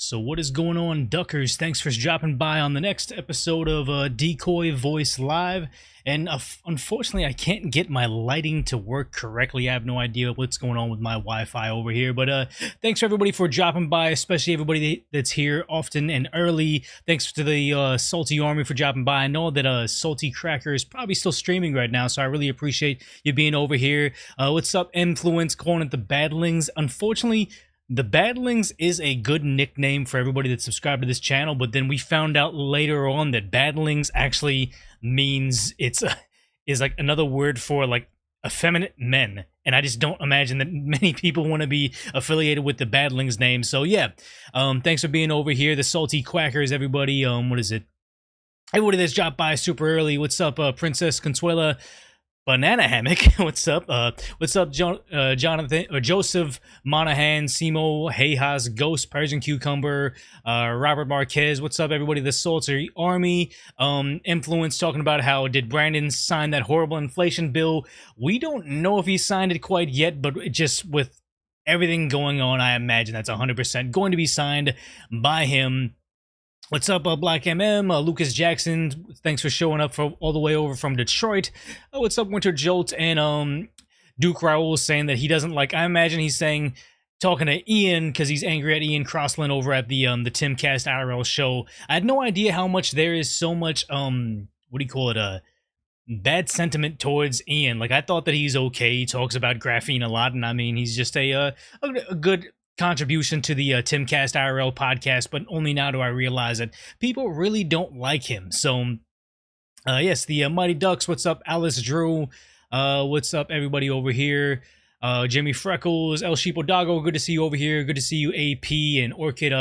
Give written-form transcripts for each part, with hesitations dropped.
So what is going on, Duckers? Thanks for dropping by on the next episode of Decoy Voice Live. And unfortunately, I can't get my lighting to work correctly. I have no idea what's going on with my Wi-Fi over here. But thanks for everybody for dropping by, especially everybody that's here often and early. Thanks to the Salty Army for dropping by. I know that Salty Cracker is probably still streaming right now, so I really appreciate you being over here. What's up, Influence, calling it the Badlings? Unfortunately, the Badlings is a good nickname for everybody that's subscribed to this channel, but then we found out later on that Badlings actually means is like another word for like effeminate men, and I just don't imagine that many people want to be affiliated with the Badlings name. So yeah, thanks for being over here, the Salty Quackers, everybody. What is it? Everybody that's dropped by super early. What's up, Princess Consuela? Banana Hammock, what's up? What's up, Jonathan or Joseph Monahan, Simo, Hayhas, Ghost, Persian Cucumber, Robert Marquez. What's up, everybody? The Salty Army, Influence, talking about how did Brandon sign that horrible inflation bill? We don't know if he signed it quite yet, but just with everything going on, I imagine that's 100% going to be signed by him. What's up, Black MM, Lucas Jackson, thanks for showing up for all the way over from Detroit. What's up, Winter Jolt, and Duke Raoul saying that he doesn't like, I imagine he's saying, talking to Ian, because he's angry at Ian Crossland over at the Timcast IRL show. I had no idea how much there is so much, what do you call it, bad sentiment towards Ian. Like, I thought that he's okay, he talks about graphene a lot, and I mean, he's just a good contribution to the Timcast IRL podcast, but only now do I realize that people really don't like him. So yes, the Mighty Ducks, what's up? Alice Drew, what's up, everybody over here? Jimmy Freckles, El Sheepo Doggo, good to see you over here. Good to see you, AP and Orchid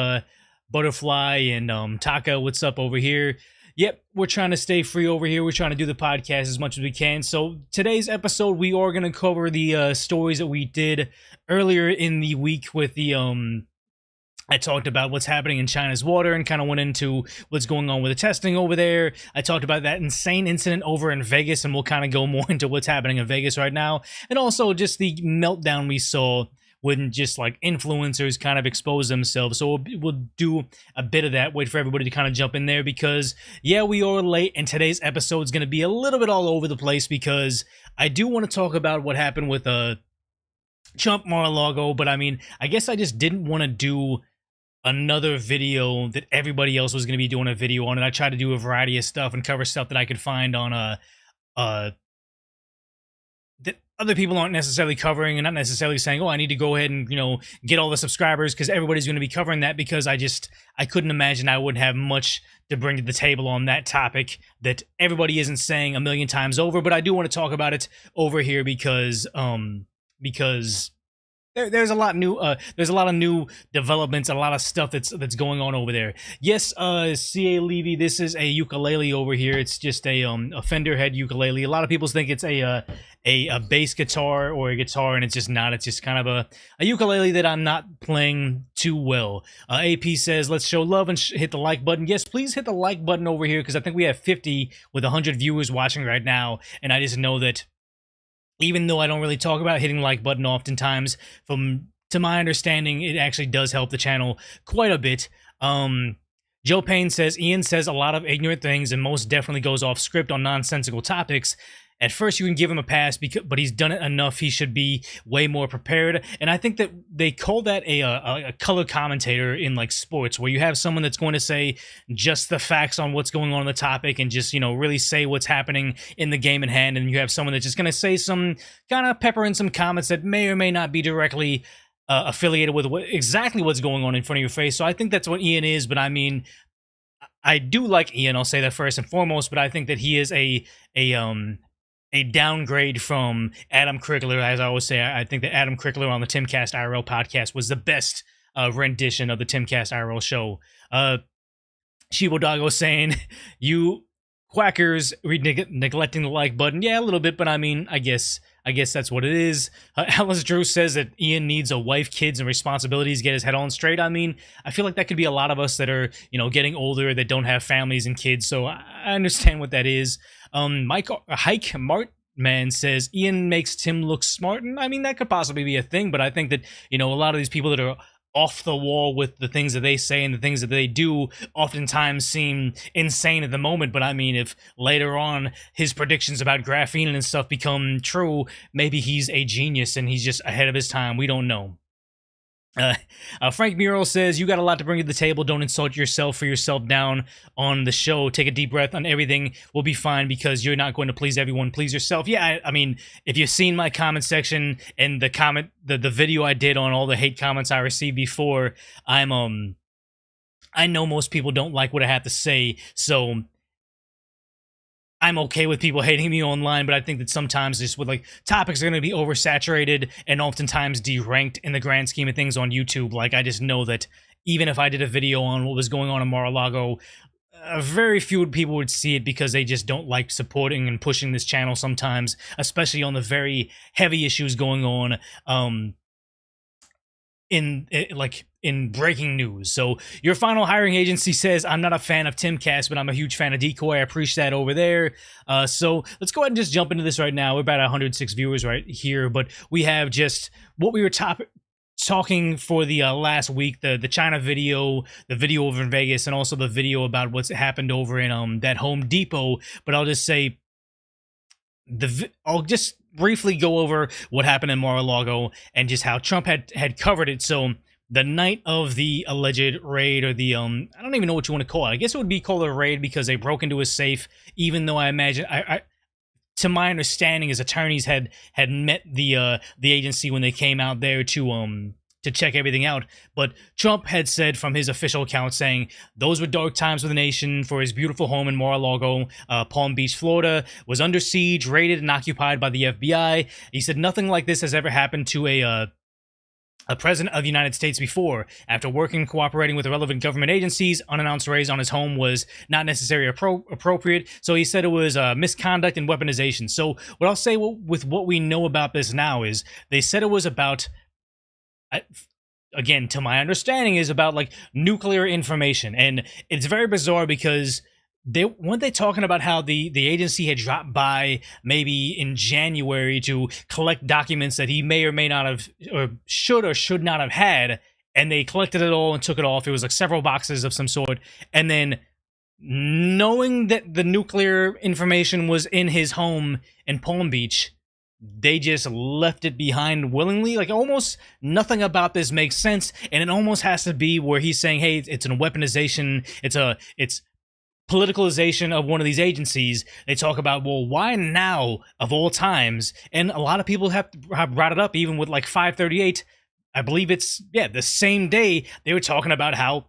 Butterfly, and Taka, what's up over here? Yep, we're trying to stay free over here. We're trying to do the podcast as much as we can. So today's episode, we are going to cover the stories that we did earlier in the week with the, I talked about what's happening in China's water and kind of went into what's going on with the testing over there. I talked about that insane incident over in Vegas, and we'll kind of go more into what's happening in Vegas right now. And also just the meltdown we saw when just like influencers kind of expose themselves. So we'll do a bit of that. Wait for everybody to kind of jump in there, because yeah, we are late, and today's episode is going to be a little bit all over the place, because I do want to talk about what happened with Trump Mar-a-Lago. But I mean, I guess I just didn't want to do another video that everybody else was going to be doing a video on, and I tried to do a variety of stuff and cover stuff that I could find on that other people aren't necessarily covering, and not necessarily saying, oh, I need to go ahead and, you know, get all the subscribers, because everybody's going to be covering that, because I couldn't imagine I would have much to bring to the table on that topic that everybody isn't saying a million times over. But I do want to talk about it over here because there's a lot new. There's a lot of new developments, a lot of stuff that's going on over there. Yes, C.A. Levy, this is a ukulele over here. It's just a Fender head ukulele. A lot of people think it's a bass guitar or a guitar, and it's just not. It's just kind of a ukulele that I'm not playing too well. AP says, let's show love and hit the like button. Yes, please hit the like button over here, because I think we have 50 with 100 viewers watching right now, and I just know that even though I don't really talk about hitting the like button oftentimes, to my understanding, it actually does help the channel quite a bit. Joe Payne says, Ian says a lot of ignorant things and most definitely goes off script on nonsensical topics. At first, you can give him a pass, but he's done it enough. He should be way more prepared. And I think that they call that a color commentator in like sports, where you have someone that's going to say just the facts on what's going on the topic and just, you know, really say what's happening in the game in hand. And you have someone that's just going to say some kind of pepper in some comments that may or may not be directly affiliated with exactly what's going on in front of your face. So I think that's what Ian is. But I mean, I do like Ian. I'll say that first and foremost. But I think that he is a downgrade from Adam Crickler. As I always say, I think that Adam Crickler on the Timcast IRL podcast was the best rendition of the Timcast IRL show. Shibo Doggo saying, you quackers neglecting the like button. Yeah, a little bit, but I mean, I guess that's what it is. Alice Drew says that Ian needs a wife, kids, and responsibilities to get his head on straight. I mean, I feel like that could be a lot of us that are, you know, getting older, that don't have families and kids, so I understand what that is. Mike Hike Martman says Ian makes Tim look smart, and I mean, that could possibly be a thing, but I think that, you know, a lot of these people that are off the wall with the things that they say and the things that they do oftentimes seem insane at the moment. But I mean, if later on his predictions about graphene and stuff become true, maybe he's a genius and he's just ahead of his time. We don't know. Frank Mural says, you got a lot to bring to the table. Don't insult yourself for yourself down on the show. Take a deep breath on everything. Will be fine because you're not going to please everyone. Please yourself. Yeah, I mean, if you've seen my comment section and the video I did on all the hate comments I received before, I know most people don't like what I have to say, so I'm okay with people hating me online, but I think that sometimes just with like topics are going to be oversaturated and oftentimes deranked in the grand scheme of things on YouTube. Like, I just know that even if I did a video on what was going on in Mar-a-Lago, very few people would see it because they just don't like supporting and pushing this channel sometimes, especially on the very heavy issues going on in breaking news. So your final hiring agency says, I'm not a fan of Timcast, but I'm a huge fan of Decoy. I appreciate that over there. So let's go ahead and just jump into this right now. We're about 106 viewers right here, but we have just what we were talking for the last week, the China video, the video over in Vegas, and also the video about what's happened over in that Home Depot. But I'll just say, I'll just briefly go over what happened in Mar-a-Lago and just how Trump had covered it. So the night of the alleged raid, or the I don't even know what you want to call it. I guess it would be called a raid because they broke into his safe, even though I imagine to my understanding, his attorneys had met the agency when they came out there to check everything out. But Trump had said from his official account, saying those were dark times for the nation, for his beautiful home in Mar-a-Lago, Palm Beach, Florida, was under siege, raided, and occupied by the FBI. He said nothing like this has ever happened to a president of the United States before. After working and cooperating with the relevant government agencies, unannounced raids on his home was not necessarily appropriate. So he said it was misconduct and weaponization. So what I'll say with what we know about this now is they said it was about, again, to my understanding, is about like nuclear information. And it's very bizarre because weren't they talking about how the agency had dropped by maybe in January to collect documents that he may or may not have, or should not have had, and they collected it all and took it off. It was like several boxes of some sort. And then, knowing that the nuclear information was in his home in Palm Beach, they just left it behind willingly. Like, almost nothing about this makes sense, and it almost has to be where he's saying, hey, it's a weaponization, it's politicalization of one of these agencies. They talk about, well, why now of all times? And a lot of people have brought it up, even with like 538. I believe it's, the same day they were talking about how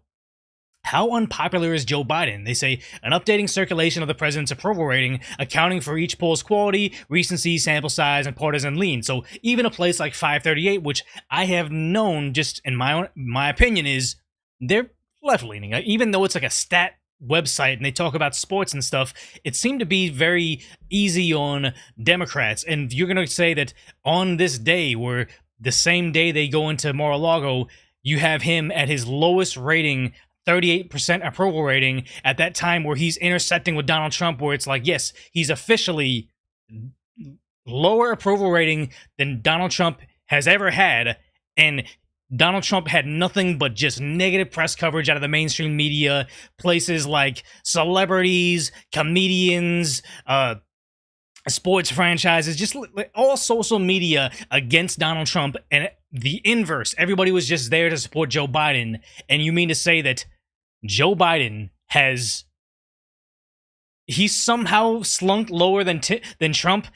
unpopular is Joe Biden. They say an updating circulation of the president's approval rating, accounting for each poll's quality, recency, sample size, and partisan lean. So even a place like 538, which I have known, just in my opinion, is they're left-leaning. Even though it's like a stat website and they talk about sports and stuff, it seemed to be very easy on Democrats. And you're going to say that on this day, where the same day they go into Mar-a-Lago, you have him at his lowest rating, 38% approval rating, at that time where he's intersecting with Donald Trump, where it's like, yes, he's officially lower approval rating than Donald Trump has ever had. And Donald Trump had nothing but just negative press coverage out of the mainstream media, places like celebrities, comedians, sports franchises, just all social media against Donald Trump, and the inverse. Everybody was just there to support Joe Biden. And you mean to say that Joe Biden he's somehow slunked lower than Trump,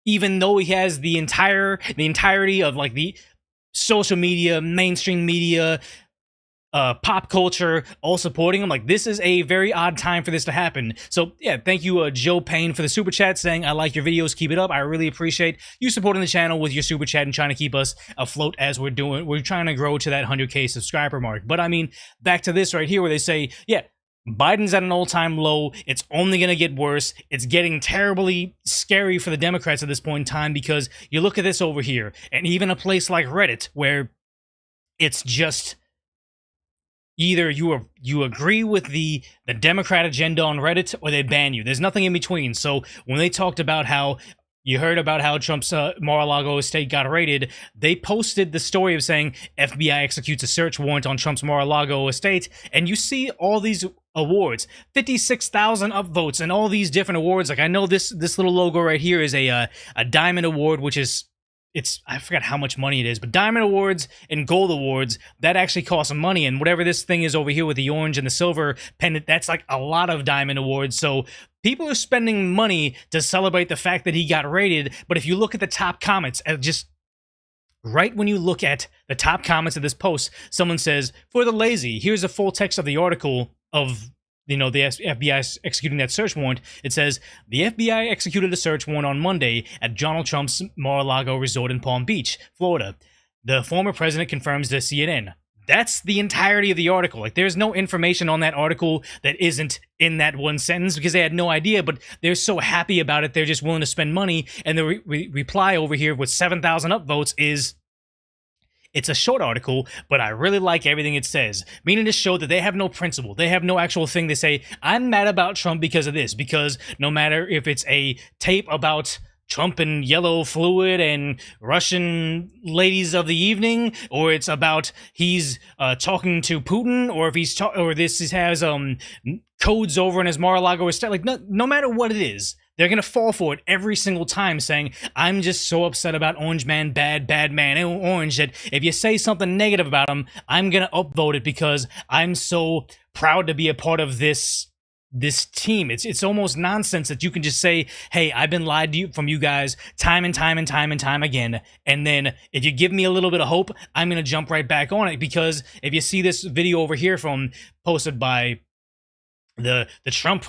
even though he has the entirety of like the social media, mainstream media, pop culture, all supporting him? Like, this is a very odd time for this to happen. So yeah, thank you, Joe Payne, for the super chat, saying, I like your videos, keep it up. I really appreciate you supporting the channel with your super chat and trying to keep us afloat as we're trying to grow to that 100K subscriber mark. But I mean, back to this right here, where they say, yeah, Biden's at an all-time low. It's only going to get worse. It's getting terribly scary for the Democrats at this point in time, because you look at this over here, and even a place like Reddit, where it's just either you agree with the Democrat agenda on Reddit, or they ban you. There's nothing in between. So when they talked about how You heard about how Trump's Mar-a-Lago estate got raided. They posted the story of saying FBI executes a search warrant on Trump's Mar-a-Lago estate, and you see all these awards, 56,000 upvotes, and all these different awards. Like, I know this little logo right here is a diamond award, which is, I forgot how much money it is, but diamond awards and gold awards, that actually costs some money. And whatever this thing is over here with the orange and the silver pendant, that's like a lot of diamond awards. So people are spending money to celebrate the fact that he got raided. But if you look at the top comments, just right when you look at the top comments of this post, someone says, "For the lazy, here's a full text of the article of, the FBI executing that search warrant." It says, "The FBI executed a search warrant on Monday at Donald Trump's Mar-a-Lago resort in Palm Beach, Florida. The former president confirms to CNN." That's the entirety of the article. Like, there's no information on that article that isn't in that one sentence, because they had no idea, but they're so happy about it, they're just willing to spend money. And the reply over here with 7,000 upvotes is, it's a short article, but I really like everything it says. Meaning to show that they have no principle. They have no actual thing to say, I'm mad about Trump because of this. Because no matter if it's a tape about Trump and yellow fluid and Russian ladies of the evening, or it's about he's talking to Putin, or if he's or this has codes over in his Mar-a-Lago estate. Like, no matter what it is, they're going to fall for it every single time, saying, I'm just so upset about Orange Man, bad man, Orange, that if you say something negative about him, I'm going to upvote it because I'm so proud to be a part of this team. It's almost nonsense that you can just say, hey, I've been lied to from you guys time and time again, and then if you give me a little bit of hope, I'm going to jump right back on it. Because if you see this video over here posted by the Trump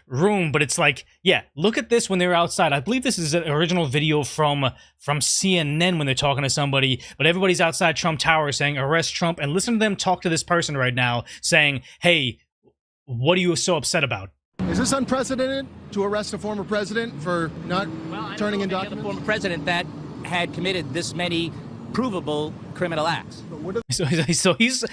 room, but it's like, yeah, look at this when they're outside. I believe this is an original video from CNN when they're talking to somebody, but everybody's outside Trump Tower saying, arrest Trump, and listen to them talk to this person right now saying, hey, what are you so upset about? Is this unprecedented to arrest a former president for not turning in documents? The former president that had committed this many provable criminal acts. So he's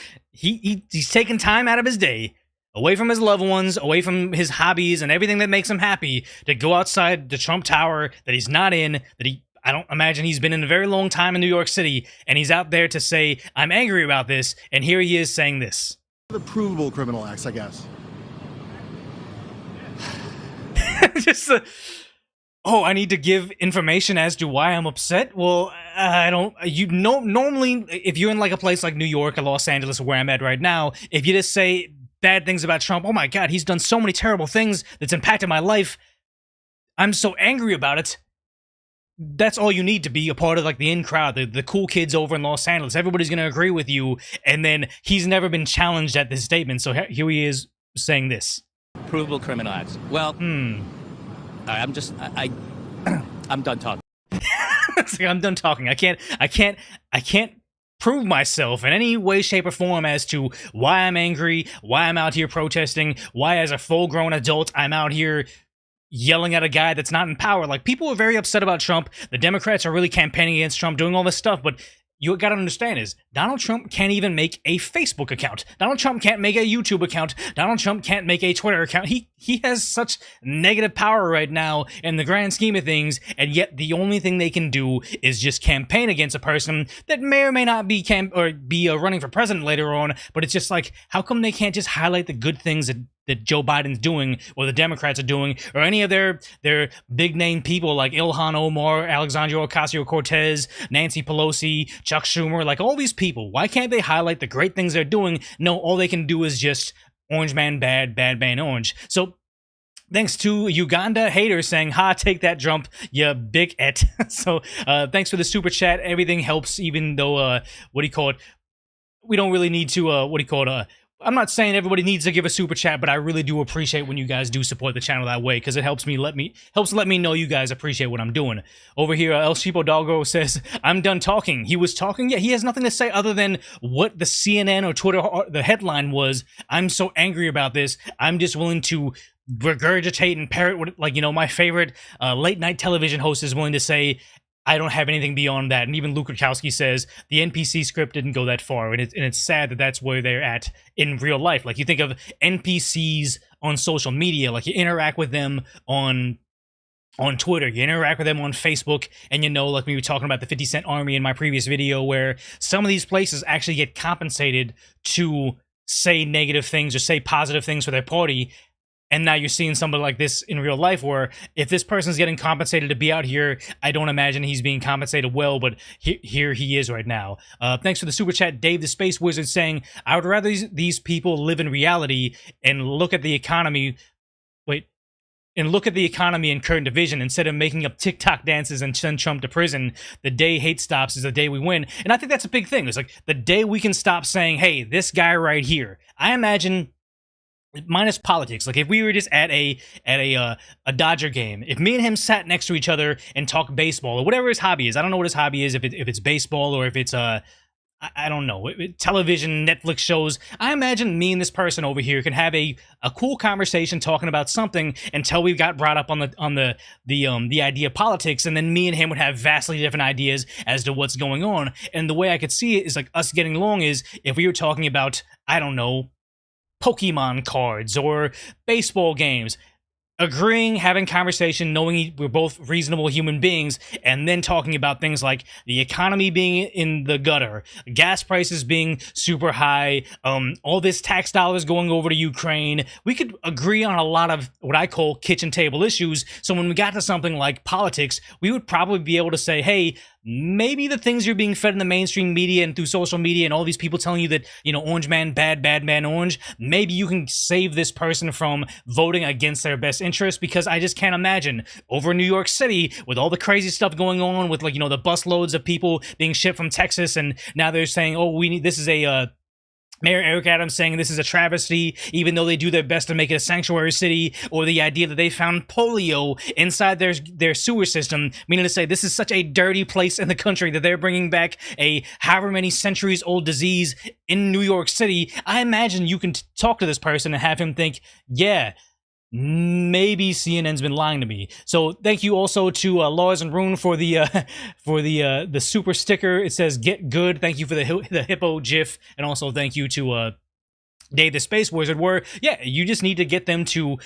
taking time out of his day, away from his loved ones, away from his hobbies and everything that makes him happy, to go outside the Trump Tower that he's not in, I don't imagine he's been in a very long time in New York City, and he's out there to say, I'm angry about this, and here he is saying this. The provable criminal acts, I guess. Just I need to give information as to why I'm upset. Well, I don't. Normally, if you're in like a place like New York or Los Angeles, or where I'm at right now, if you just say bad things about Trump, oh my God, he's done so many terrible things that's impacted my life, I'm so angry about it. That's all you need to be a part of, like, the in crowd, the cool kids over in Los Angeles. Everybody's gonna agree with you, and then he's never been challenged at this statement, so here he is saying this. Provable criminal acts. Well, I'm done talking. It's like, I'm done talking. I can't prove myself in any way, shape, or form as to why I'm angry, why I'm out here protesting, why as a full-grown adult I'm out here yelling at a guy that's not in power. Like, people are very upset about Trump. The Democrats are really campaigning against Trump, doing all this stuff, but you gotta understand is, Donald Trump can't even make a Facebook account. Donald Trump can't make a YouTube account. Donald Trump can't make a Twitter account. He has such negative power right now in the grand scheme of things, and yet the only thing they can do is just campaign against a person that may or may not be running for president later on. But it's just like, how come they can't just highlight the good things that Joe Biden's doing, or the Democrats are doing, or any of their big name people like Ilhan Omar, Alexandria Ocasio-Cortez, Nancy Pelosi, Chuck Schumer, like all these people? Why can't they highlight the great things they're doing? No, all they can do is just Orange Man bad man orange. So thanks to Uganda haters saying, ha, take that Trump, you big et. So thanks for the super chat. Everything helps, even though, we don't really need to, I'm not saying everybody needs to give a super chat, but I really do appreciate when you guys do support the channel that way, because it helps let me know you guys appreciate what I'm doing. Over here, El Chipo Doggo says, I'm done talking. He was talking? Yeah, he has nothing to say other than what the CNN or Twitter, the headline was. I'm so angry about this, I'm just willing to regurgitate and parrot what, my favorite late night television host is willing to say. I don't have anything beyond that. And even Luke Rudkowski says the NPC script didn't go that far. And it's sad that that's where they're at in real life. Like, you think of NPCs on social media, like you interact with them on on Twitter, you interact with them on Facebook, and you know, like we were talking about the 50 Cent Army in my previous video, where some of these places actually get compensated to say negative things or say positive things for their party. And now you're seeing somebody like this in real life, where if this person's getting compensated to be out here, I don't imagine he's being compensated well, but here he is right now. Thanks for the super chat, Dave the Space Wizard, saying, I would rather these people live in reality and look at the economy. And look at the economy and current division instead of making up TikTok dances and send Trump to prison. The day hate stops is the day we win. And I think that's a big thing. It's like the day we can stop saying, hey, this guy right here. I imagine, minus politics, like if we were just at a Dodger game, if me and him sat next to each other and talk baseball or whatever his hobby is, I don't know what his hobby is, if it's baseball or if it's I don't know, television, Netflix shows. I imagine me and this person over here can have a cool conversation talking about something until we got brought up on the idea of politics, and then me and him would have vastly different ideas as to what's going on. And the way I could see it is like us getting along is if we were talking about, I don't know, Pokemon cards or baseball games. Agreeing, having conversation, knowing we're both reasonable human beings, and then talking about things like the economy being in the gutter, gas prices being super high, all this tax dollars going over to Ukraine. We could agree on a lot of what I call kitchen table issues. So when we got to something like politics, we would probably be able to say, hey, maybe the things you're being fed in the mainstream media and through social media and all these people telling you that, you know, orange man, bad man, orange, maybe you can save this person from voting against their best interest, because I just can't imagine over New York City with all the crazy stuff going on with, like, you know, the busloads of people being shipped from Texas, and now they're saying, oh, this is a Mayor Eric Adams saying this is a travesty, even though they do their best to make it a sanctuary city, or the idea that they found polio inside their sewer system, meaning to say this is such a dirty place in the country that they're bringing back a however many centuries old disease in New York City. I imagine you can talk to this person and have him think, yeah, maybe CNN's been lying to me. So thank you also to Lars and Rune for the super sticker. It says get good. Thank you for the hippo gif, and also thank you to Dave the Space Wizard, where yeah, you just need to get them to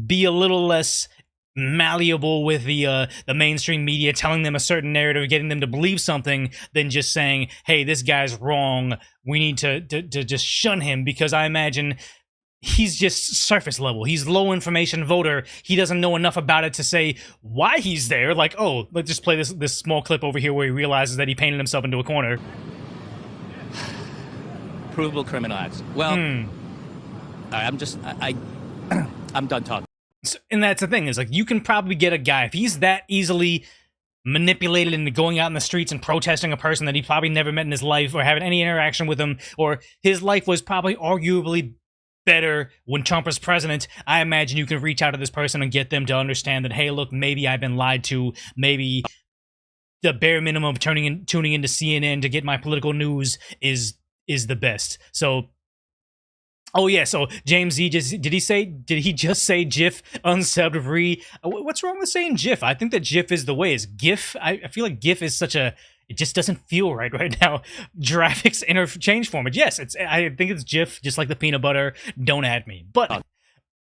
be a little less malleable with the mainstream media telling them a certain narrative, getting them to believe something, than just saying, hey, this guy's wrong, we need to just shun him, because I imagine he's just surface level. He's low information voter. He doesn't know enough about it to say why he's there. Like, oh, let's just play this small clip over here where he realizes that he painted himself into a corner. Provable criminal acts. Well, I'm done talking. So, and that's the thing, is like, you can probably get a guy, if he's that easily manipulated into going out in the streets and protesting a person that he probably never met in his life, or having any interaction with him, or his life was probably arguably better when Trump was president. I imagine you can reach out to this person and get them to understand that, hey, look, maybe I've been lied to. Maybe the bare minimum of tuning into CNN to get my political news is the best. So, oh yeah, so James Z did he just say GIF unsubbed re? What's wrong with saying GIF? I think that GIF is the way. Is GIF? I feel like GIF is such a, it just doesn't feel right now. Graphics interchange format. Yes, I think it's GIF, just like the peanut butter. Don't add me. But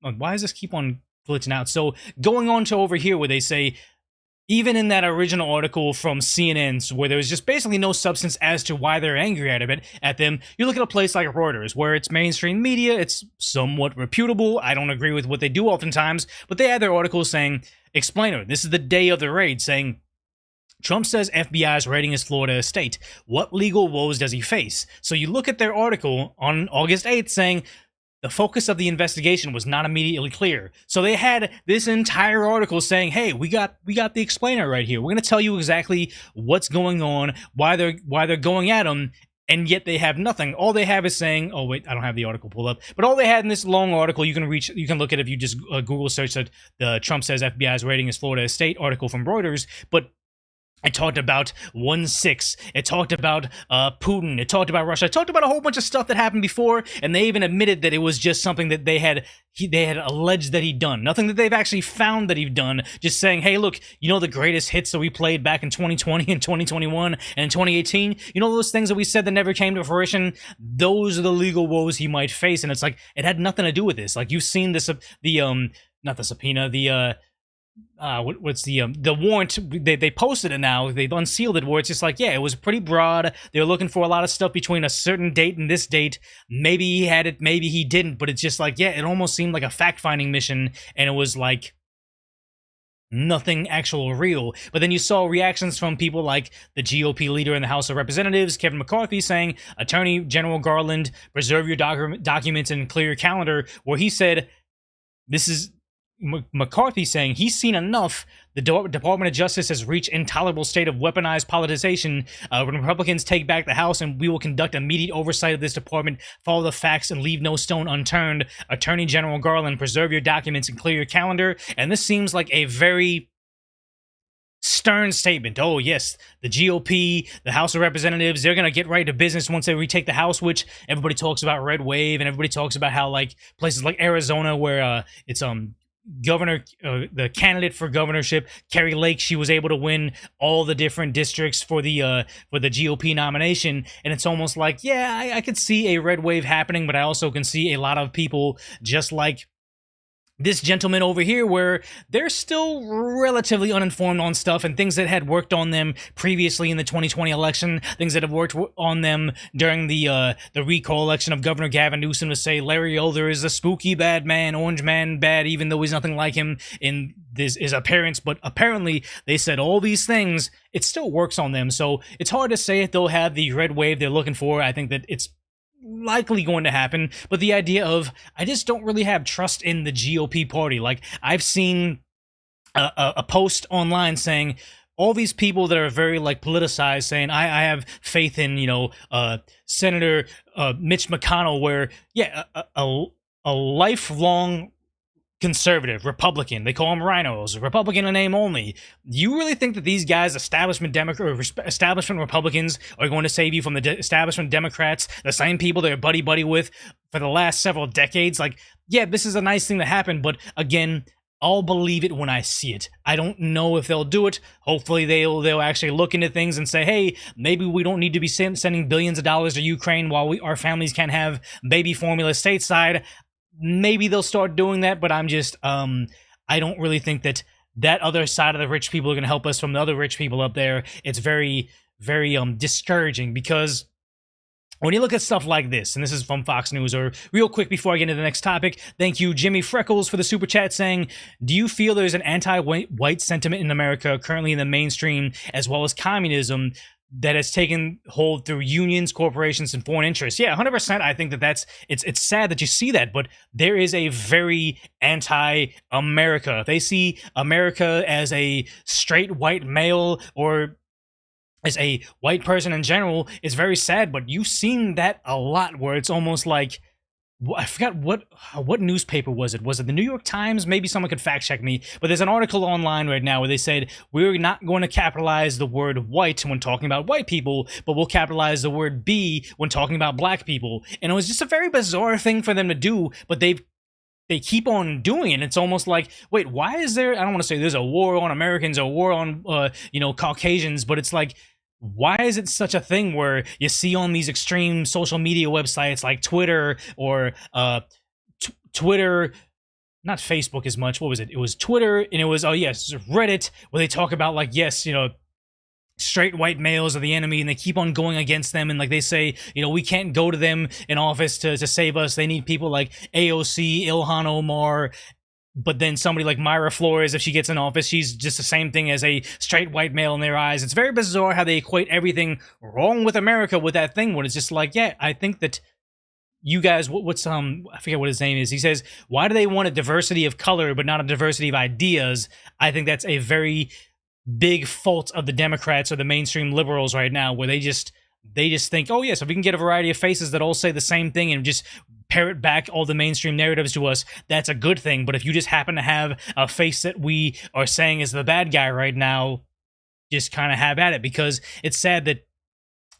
why does this keep on glitching out? So going on to over here where they say, even in that original article from CNN, where there was just basically no substance as to why they're angry at them, you look at a place like Reuters, where it's mainstream media, it's somewhat reputable. I don't agree with what they do oftentimes, but they had their articles saying, explainer, this is the day of the raid, saying, Trump says FBI is raiding his Florida estate. What legal woes does he face? So you look at their article on August 8th saying the focus of the investigation was not immediately clear. So they had this entire article saying, hey, we got the explainer right here. We're going to tell you exactly what's going on, why they're going at him, and yet they have nothing. All they have is saying, oh wait, I don't have the article pulled up, but all they had in this long article, you can look at if you just Google search that the Trump says FBI is raiding his Florida estate article from Reuters, but it talked about 1/6. It talked about Putin. It talked about Russia. It talked about a whole bunch of stuff that happened before, and they even admitted that it was just something that they had alleged that he'd done. Nothing that they've actually found that he'd done. Just saying, hey, look, you know the greatest hits that we played back in 2020 and 2021 and in 2018? You know those things that we said that never came to fruition? Those are the legal woes he might face, and it's like, it had nothing to do with this. Like, you've seen this, not the subpoena, what's the warrant? They posted it now. They've unsealed it, where it's just like, yeah, it was pretty broad. They were looking for a lot of stuff between a certain date and this date. Maybe he had it, maybe he didn't. But it's just like, yeah, it almost seemed like a fact-finding mission, and it was like nothing actual real. But then you saw reactions from people like the GOP leader in the House of Representatives, Kevin McCarthy, saying, Attorney General Garland, preserve your documents and clear your calendar, where he said, this is McCarthy saying he's seen enough. The Department of Justice has reached intolerable state of weaponized politicization. When Republicans take back the House, and we will conduct immediate oversight of this department, follow the facts, and leave no stone unturned. Attorney General Garland, preserve your documents and clear your calendar. And this seems like a very stern statement. Oh, yes, the GOP, the House of Representatives, they're going to get right to business once they retake the House, which everybody talks about red wave, and everybody talks about how, like, places like Arizona, where it's governor, the candidate for governorship, Carrie Lake, she was able to win all the different districts for the GOP nomination. And it's almost like, yeah, I could see a red wave happening, but I also can see a lot of people just like this gentleman over here, where they're still relatively uninformed on stuff and things that had worked on them previously in the 2020 election, things that have worked on them during the recall election of Governor Gavin Newsom, to say Larry Elder is a spooky bad man, orange man bad, even though he's nothing like him in his appearance. But apparently they said all these things, it still works on them. So it's hard to say if they'll have the red wave they're looking for. I think that it's likely going to happen, but the idea of, I just don't really have trust in the GOP party. Like, I've seen a post online saying all these people that are very like politicized saying I have faith in, you know, Senator Mitch McConnell, where yeah, a lifelong conservative, Republican, they call them rhinos, Republican in name only. You really think that these guys, establishment establishment Republicans, are going to save you from the establishment Democrats, the same people they're buddy with for the last several decades? Like, yeah, this is a nice thing to happen, but again, I'll believe it when I see it. I don't know if they'll do it. Hopefully they'll actually look into things and say, hey, maybe we don't need to be sending billions of dollars to Ukraine while our families can have baby formula stateside. Maybe they'll start doing that, but I'm just, I don't really think that other side of the rich people are going to help us from the other rich people up there. It's very, very discouraging, because when you look at stuff like this, and this is from Fox News, or real quick before I get into the next topic, thank you, Jimmy Freckles, for the super chat saying, do you feel there's an anti-white sentiment in America currently in the mainstream, as well as communism, that has taken hold through unions, corporations, and foreign interests? Yeah, 100%. I think that's it's sad that you see that, but there is a very anti-America. If they see America as a straight white male, or as a white person in general, it's very sad. But you've seen that a lot, where it's almost like, I forgot what newspaper was it? Was it the New York Times? Maybe someone could fact check me. But there's an article online right now where they said, we're not going to capitalize the word white when talking about white people, but we'll capitalize the word B when talking about black people. And it was just a very bizarre thing for them to do, but they keep on doing it. It's almost like, wait, why is there, I don't want to say there's a war on Americans, or a war on, Caucasians, but it's like, why is it such a thing where you see on these extreme social media websites like Twitter, or Twitter, not Facebook as much, what was it? It was Twitter, and it was, oh yes, Reddit, where they talk about, like, yes, straight white males are the enemy, and they keep on going against them, and like they say, we can't go to them in office to save us. They need people like AOC, Ilhan Omar. But then somebody like Myra Flores, if she gets in office, she's just the same thing as a straight white male in their eyes. It's very bizarre how they equate everything wrong with America with that thing, when it's just like, yeah, I think that you guys, what's I forget what his name is. He says, why do they want a diversity of color but not a diversity of ideas? I think that's a very big fault of the Democrats or the mainstream liberals right now, where they just think, oh yes, if we can get a variety of faces that all say the same thing and just parrot back all the mainstream narratives to us, that's a good thing. But if you just happen to have a face that we are saying is the bad guy right now, just kind of have at it. Because it's sad that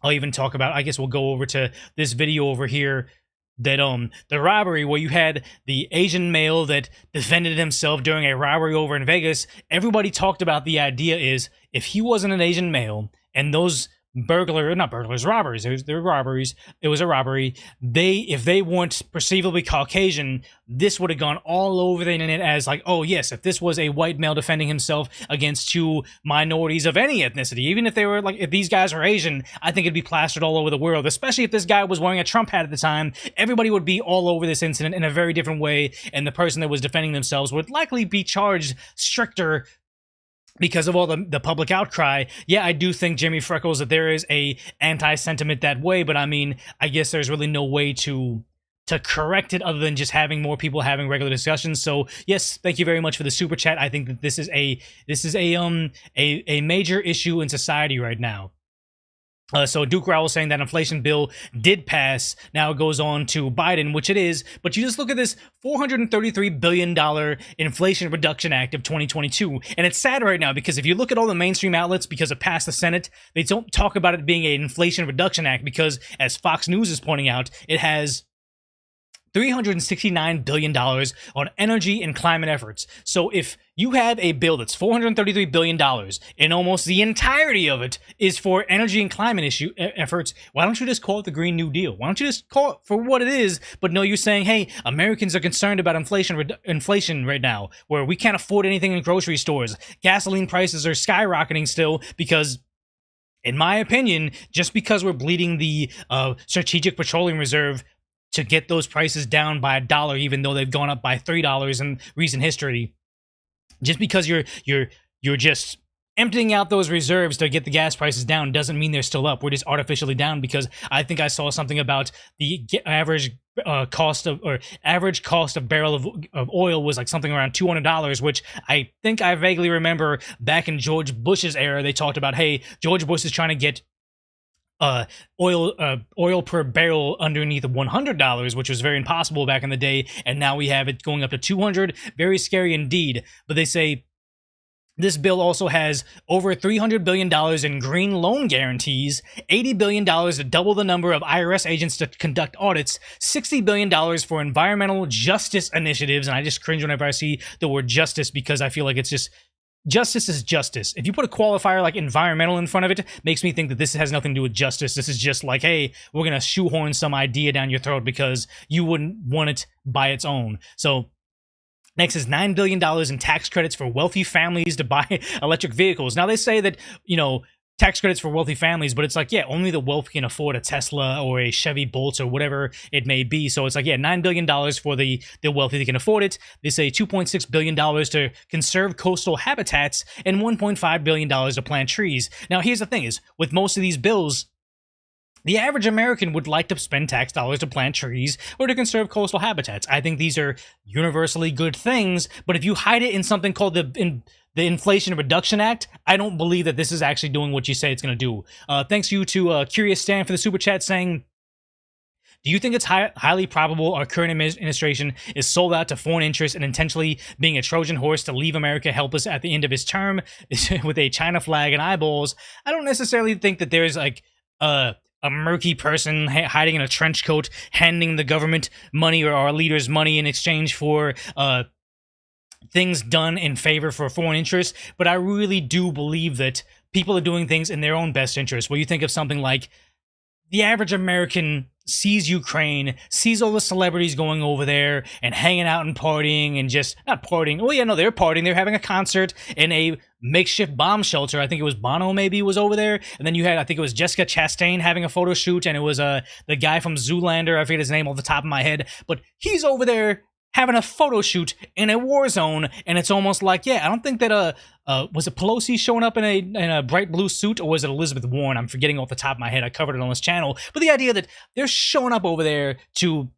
I'll even talk about, I guess we'll go over to this video over here, that the robbery where you had the Asian male that defended himself during a robbery over in Vegas. Everybody talked about the idea is, if he wasn't an Asian male and those robbers. They're robberies. It was a robbery. If they weren't perceivably Caucasian, this would have gone all over the internet as like, oh yes, if this was a white male defending himself against two minorities of any ethnicity, even if they were like, if these guys are Asian, I think it'd be plastered all over the world. Especially if this guy was wearing a Trump hat at the time, everybody would be all over this incident in a very different way, and the person that was defending themselves would likely be charged stricter because of all the public outcry. Yeah, I do think, Jimmy Freckles, that there is a anti-sentiment that way, but I mean, I guess there's really no way to correct it other than just having more people having regular discussions. So yes, thank you very much for the super chat. I think that this is a major issue in society right now. So Duke Rowell saying that inflation bill did pass. Now it goes on to Biden, which it is. But you just look at this $433 billion Inflation Reduction Act of 2022. And it's sad right now because if you look at all the mainstream outlets, because it passed the Senate, they don't talk about it being an Inflation Reduction Act because, as Fox News is pointing out, it has $369 billion on energy and climate efforts. So if you have a bill that's $433 billion and almost the entirety of it is for energy and climate efforts, why don't you just call it the Green New Deal? Why don't you just call it for what it is? But no, you're saying, hey, Americans are concerned about inflation right now, where we can't afford anything in grocery stores. Gasoline prices are skyrocketing still because, in my opinion, just because we're bleeding the Strategic Petroleum Reserve to get those prices down by $1, even though they've gone up by $3 in recent history. Just because you're just emptying out those reserves to get the gas prices down doesn't mean they're still up. We're just artificially down because I think I saw something about the average cost of barrel of oil was like something around $200, which I think I vaguely remember back in George Bush's era. They talked about, hey, George Bush is trying to get oil per barrel underneath $100, which was very impossible back in the day, and now we have it going up to $200. Very scary indeed. But they say this bill also has over $300 billion in green loan guarantees, $80 billion to double the number of IRS agents to conduct audits, $60 billion for environmental justice initiatives, and I just cringe whenever I see the word justice because I feel like it's just, justice is justice. If you put a qualifier like environmental in front of it, makes me think that this has nothing to do with justice. This is just like, hey, we're going to shoehorn some idea down your throat because you wouldn't want it by its own. So next is $9 billion in tax credits for wealthy families to buy electric vehicles. Now they say that, tax credits for wealthy families, but it's like, yeah, only the wealthy can afford a Tesla or a Chevy Bolt or whatever it may be. So it's like, yeah, $9 billion for the wealthy that can afford it. They say $2.6 billion to conserve coastal habitats and $1.5 billion to plant trees. Now, here's the thing is, with most of these bills, the average American would like to spend tax dollars to plant trees or to conserve coastal habitats. I think these are universally good things, but if you hide it in something called the Inflation Reduction Act, I don't believe that this is actually doing what you say it's going to do. Thanks you to Curious Stan for the super chat saying, do you think it's highly probable our current administration is sold out to foreign interests and intentionally being a Trojan horse to leave America helpless at the end of his term with a China flag and eyeballs? I don't necessarily think that there's like a murky person hiding in a trench coat handing the government money or our leaders money in exchange for things done in favor for foreign interests. But I really do believe that people are doing things in their own best interest. Where you think of something like the average American sees Ukraine, sees all the celebrities going over there and hanging out and partying and just, not partying, oh yeah, no, they're partying, they're having a concert in a makeshift bomb shelter. I think it was Bono maybe was over there, and then you had, I think it was Jessica Chastain having a photo shoot, and it was the guy from Zoolander, I forget his name off the top of my head, but he's over there having a photo shoot in a war zone, and it's almost like, yeah, I don't think that was it Pelosi showing up in a bright blue suit, or was it Elizabeth Warren? I'm forgetting off the top of my head. I covered it on this channel, but the idea that they're showing up over there to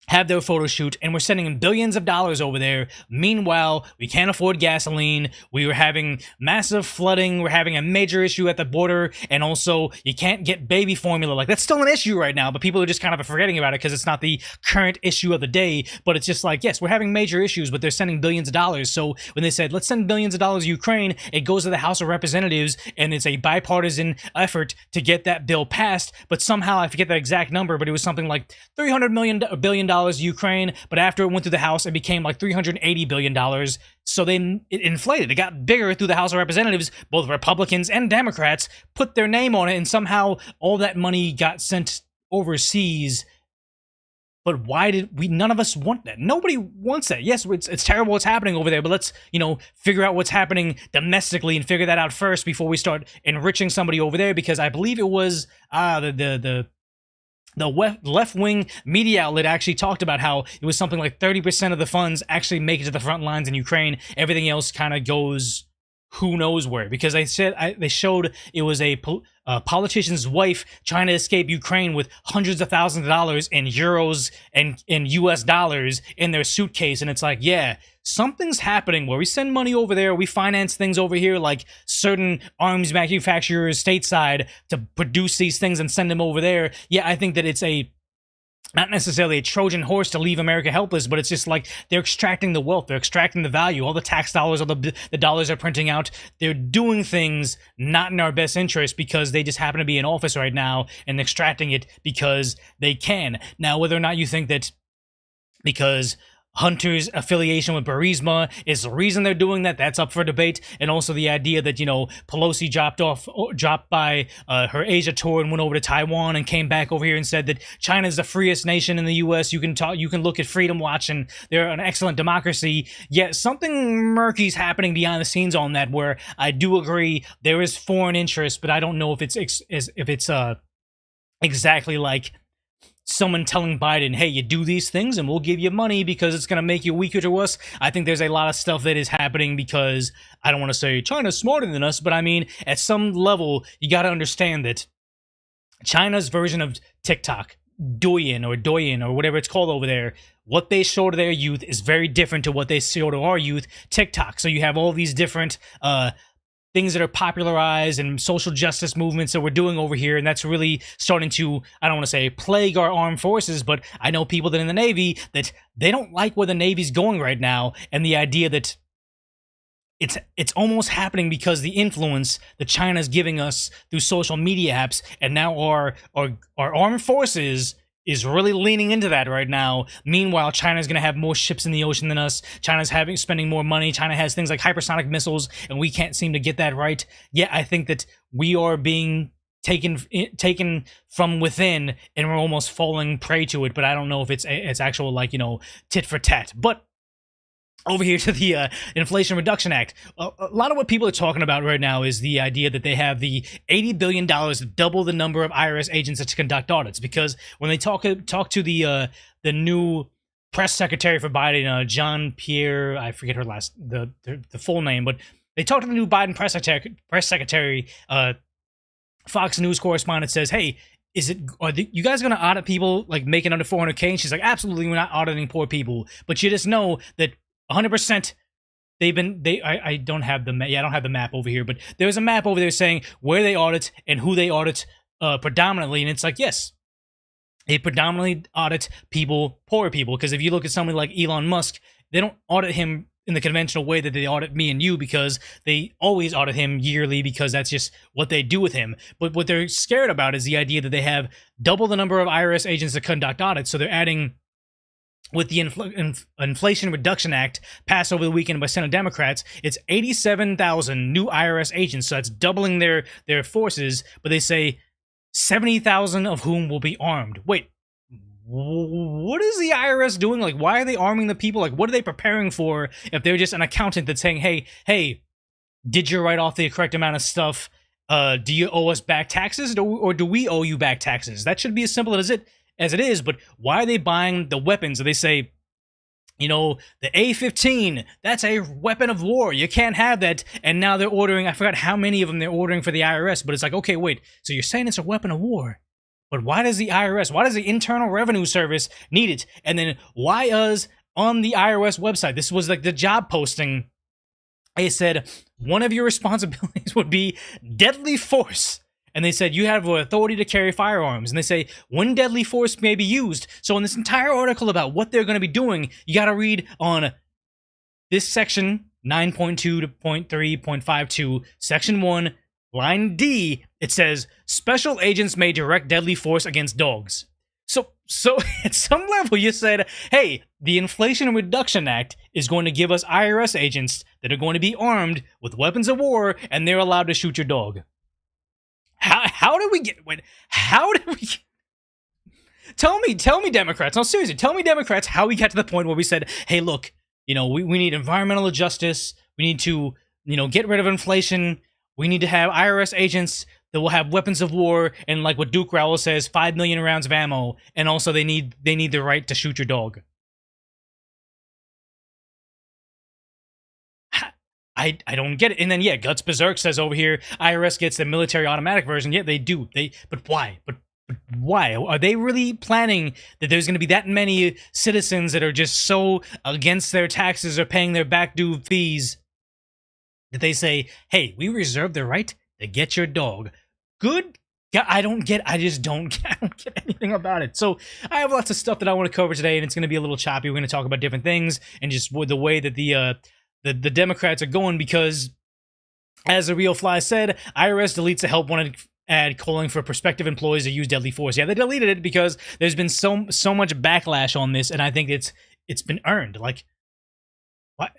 have their photo shoot, and we're sending billions of dollars over there. Meanwhile, we can't afford gasoline. We were having massive flooding. We're having a major issue at the border, and also you can't get baby formula. Like, that's still an issue right now, but people are just kind of forgetting about it because it's not the current issue of the day. But it's just like, yes, we're having major issues, but they're sending billions of dollars. So when they said, let's send billions of dollars to Ukraine, it goes to the House of Representatives, and it's a bipartisan effort to get that bill passed. But somehow, I forget the exact number, but it was something like $300 billion to Ukraine, but after it went through the House, it became like $380 billion. So it inflated. It got bigger through the House of Representatives. Both Republicans and Democrats put their name on it, and somehow all that money got sent overseas. But why did none of us want that? Nobody wants that. Yes, it's terrible what's happening over there, but let's, figure out what's happening domestically and figure that out first before we start enriching somebody over there, because I believe it was the left-wing media outlet actually talked about how it was something like 30% of the funds actually make it to the front lines in Ukraine. Everything else kind of goes who knows where, because they showed it was a politician's wife trying to escape Ukraine with hundreds of thousands of dollars in euros and in US dollars in their suitcase. And it's like, yeah, something's happening where we send money over there, we finance things over here, like certain arms manufacturers stateside, to produce these things and send them over there. Yeah, I think that it's not necessarily a Trojan horse to leave America helpless, but it's just like they're extracting the wealth, they're extracting the value, all the tax dollars, all the dollars they're printing out. They're doing things not in our best interest because they just happen to be in office right now and extracting it because they can. Now, whether or not you think that because Hunter's affiliation with Burisma is the reason they're doing that, that's up for debate. And also the idea that, Pelosi dropped by her Asia tour and went over to Taiwan and came back over here and said that China is the freest nation in the U.S. You can look at Freedom Watch and they're an excellent democracy. Yet something murky's happening behind the scenes on that, where I do agree there is foreign interest, but I don't know if it's exactly like someone telling Biden, hey, you do these things and we'll give you money because it's going to make you weaker to us. I think there's a lot of stuff that is happening because I don't want to say China's smarter than us, but I mean, at some level, you got to understand that China's version of TikTok, Douyin or whatever it's called over there, what they show to their youth is very different to what they show to our youth, TikTok. So you have all these different things that are popularized and social justice movements that we're doing over here, and that's really starting to, I don't want to say plague our armed forces, but I know people that in the Navy that they don't like where the Navy's going right now, and the idea that it's almost happening because the influence that China's giving us through social media apps, and now our armed forces is really leaning into that right now. Meanwhile, China's going to have more ships in the ocean than us. China's spending more money. China has things like hypersonic missiles, and we can't seem to get that right. Yeah, I think that we are being taken from within, and we're almost falling prey to it. But I don't know if it's actual, like, tit for tat. But over here to the Inflation Reduction Act. A lot of what people are talking about right now is the idea that they have the $80 billion to double the number of IRS agents to conduct audits. Because when they talk to the new press secretary for Biden, John Pierre, I forget her the full name, but they talk to the new Biden press secretary. Fox News correspondent says, "Hey, are you guys going to audit people like making under $400K?" And she's like, "Absolutely, we're not auditing poor people, but you just know that 100% I don't have the map over here, but there's a map over there saying where they audit and who they audit predominantly." And it's like, yes, they predominantly audit poor people, because if you look at somebody like Elon Musk, they don't audit him in the conventional way that they audit me and you, because they always audit him yearly, because that's just what they do with him. But what they're scared about is the idea that they have double the number of IRS agents to conduct audits. So they're adding, with the Inflation Reduction Act passed over the weekend by Senate Democrats, it's 87,000 new IRS agents. So that's doubling their forces, but they say 70,000 of whom will be armed. Wait, what is the IRS doing? Like, why are they arming the people? Like, what are they preparing for if they're just an accountant that's saying, hey, did you write off the correct amount of stuff? Do you owe us back taxes, or do we owe you back taxes? That should be as simple as it is. But why are they buying the weapons? They say, the A-15, that's a weapon of war. You can't have that. And now they're ordering, I forgot how many of them they're ordering for the IRS, but it's like, okay, wait, so you're saying it's a weapon of war, but why does the Internal Revenue Service need it? And then why us on the IRS website? This was like the job posting. They said, one of your responsibilities would be deadly force. And they said, you have authority to carry firearms. And they say, when deadly force may be used. So in this entire article about what they're going to be doing, you got to read on this section, 9.2.3.52, section 1, line D. It says, special agents may direct deadly force against dogs. So So at some level you said, hey, the Inflation Reduction Act is going to give us IRS agents that are going to be armed with weapons of war, and they're allowed to shoot your dog. How did we get? Wait, how did we? Tell me, Democrats. No, seriously, tell me, Democrats, how we got to the point where we said, hey, look, we need environmental justice. We need to, get rid of inflation. We need to have IRS agents that will have weapons of war, and like what Duke Rowell says, 5 million rounds of ammo, and also they need the right to shoot your dog. I don't get it. And then Guts Berserk says over here, IRS gets the military automatic version. Yeah, they do. But why? But why? Are they really planning that there's going to be that many citizens that are just so against their taxes or paying their back due fees that they say, hey, we reserve the right to get your dog? Good. Yeah, I just don't get anything about it. So I have lots of stuff that I want to cover today, and it's going to be a little choppy. We're going to talk about different things and just the way that the Democrats are going, because as the Real Fly said, IRS deletes the help wanted ad calling for prospective employees to use deadly force. Yeah, they deleted it because there's been so much backlash on this, and I think it's been earned. Like, why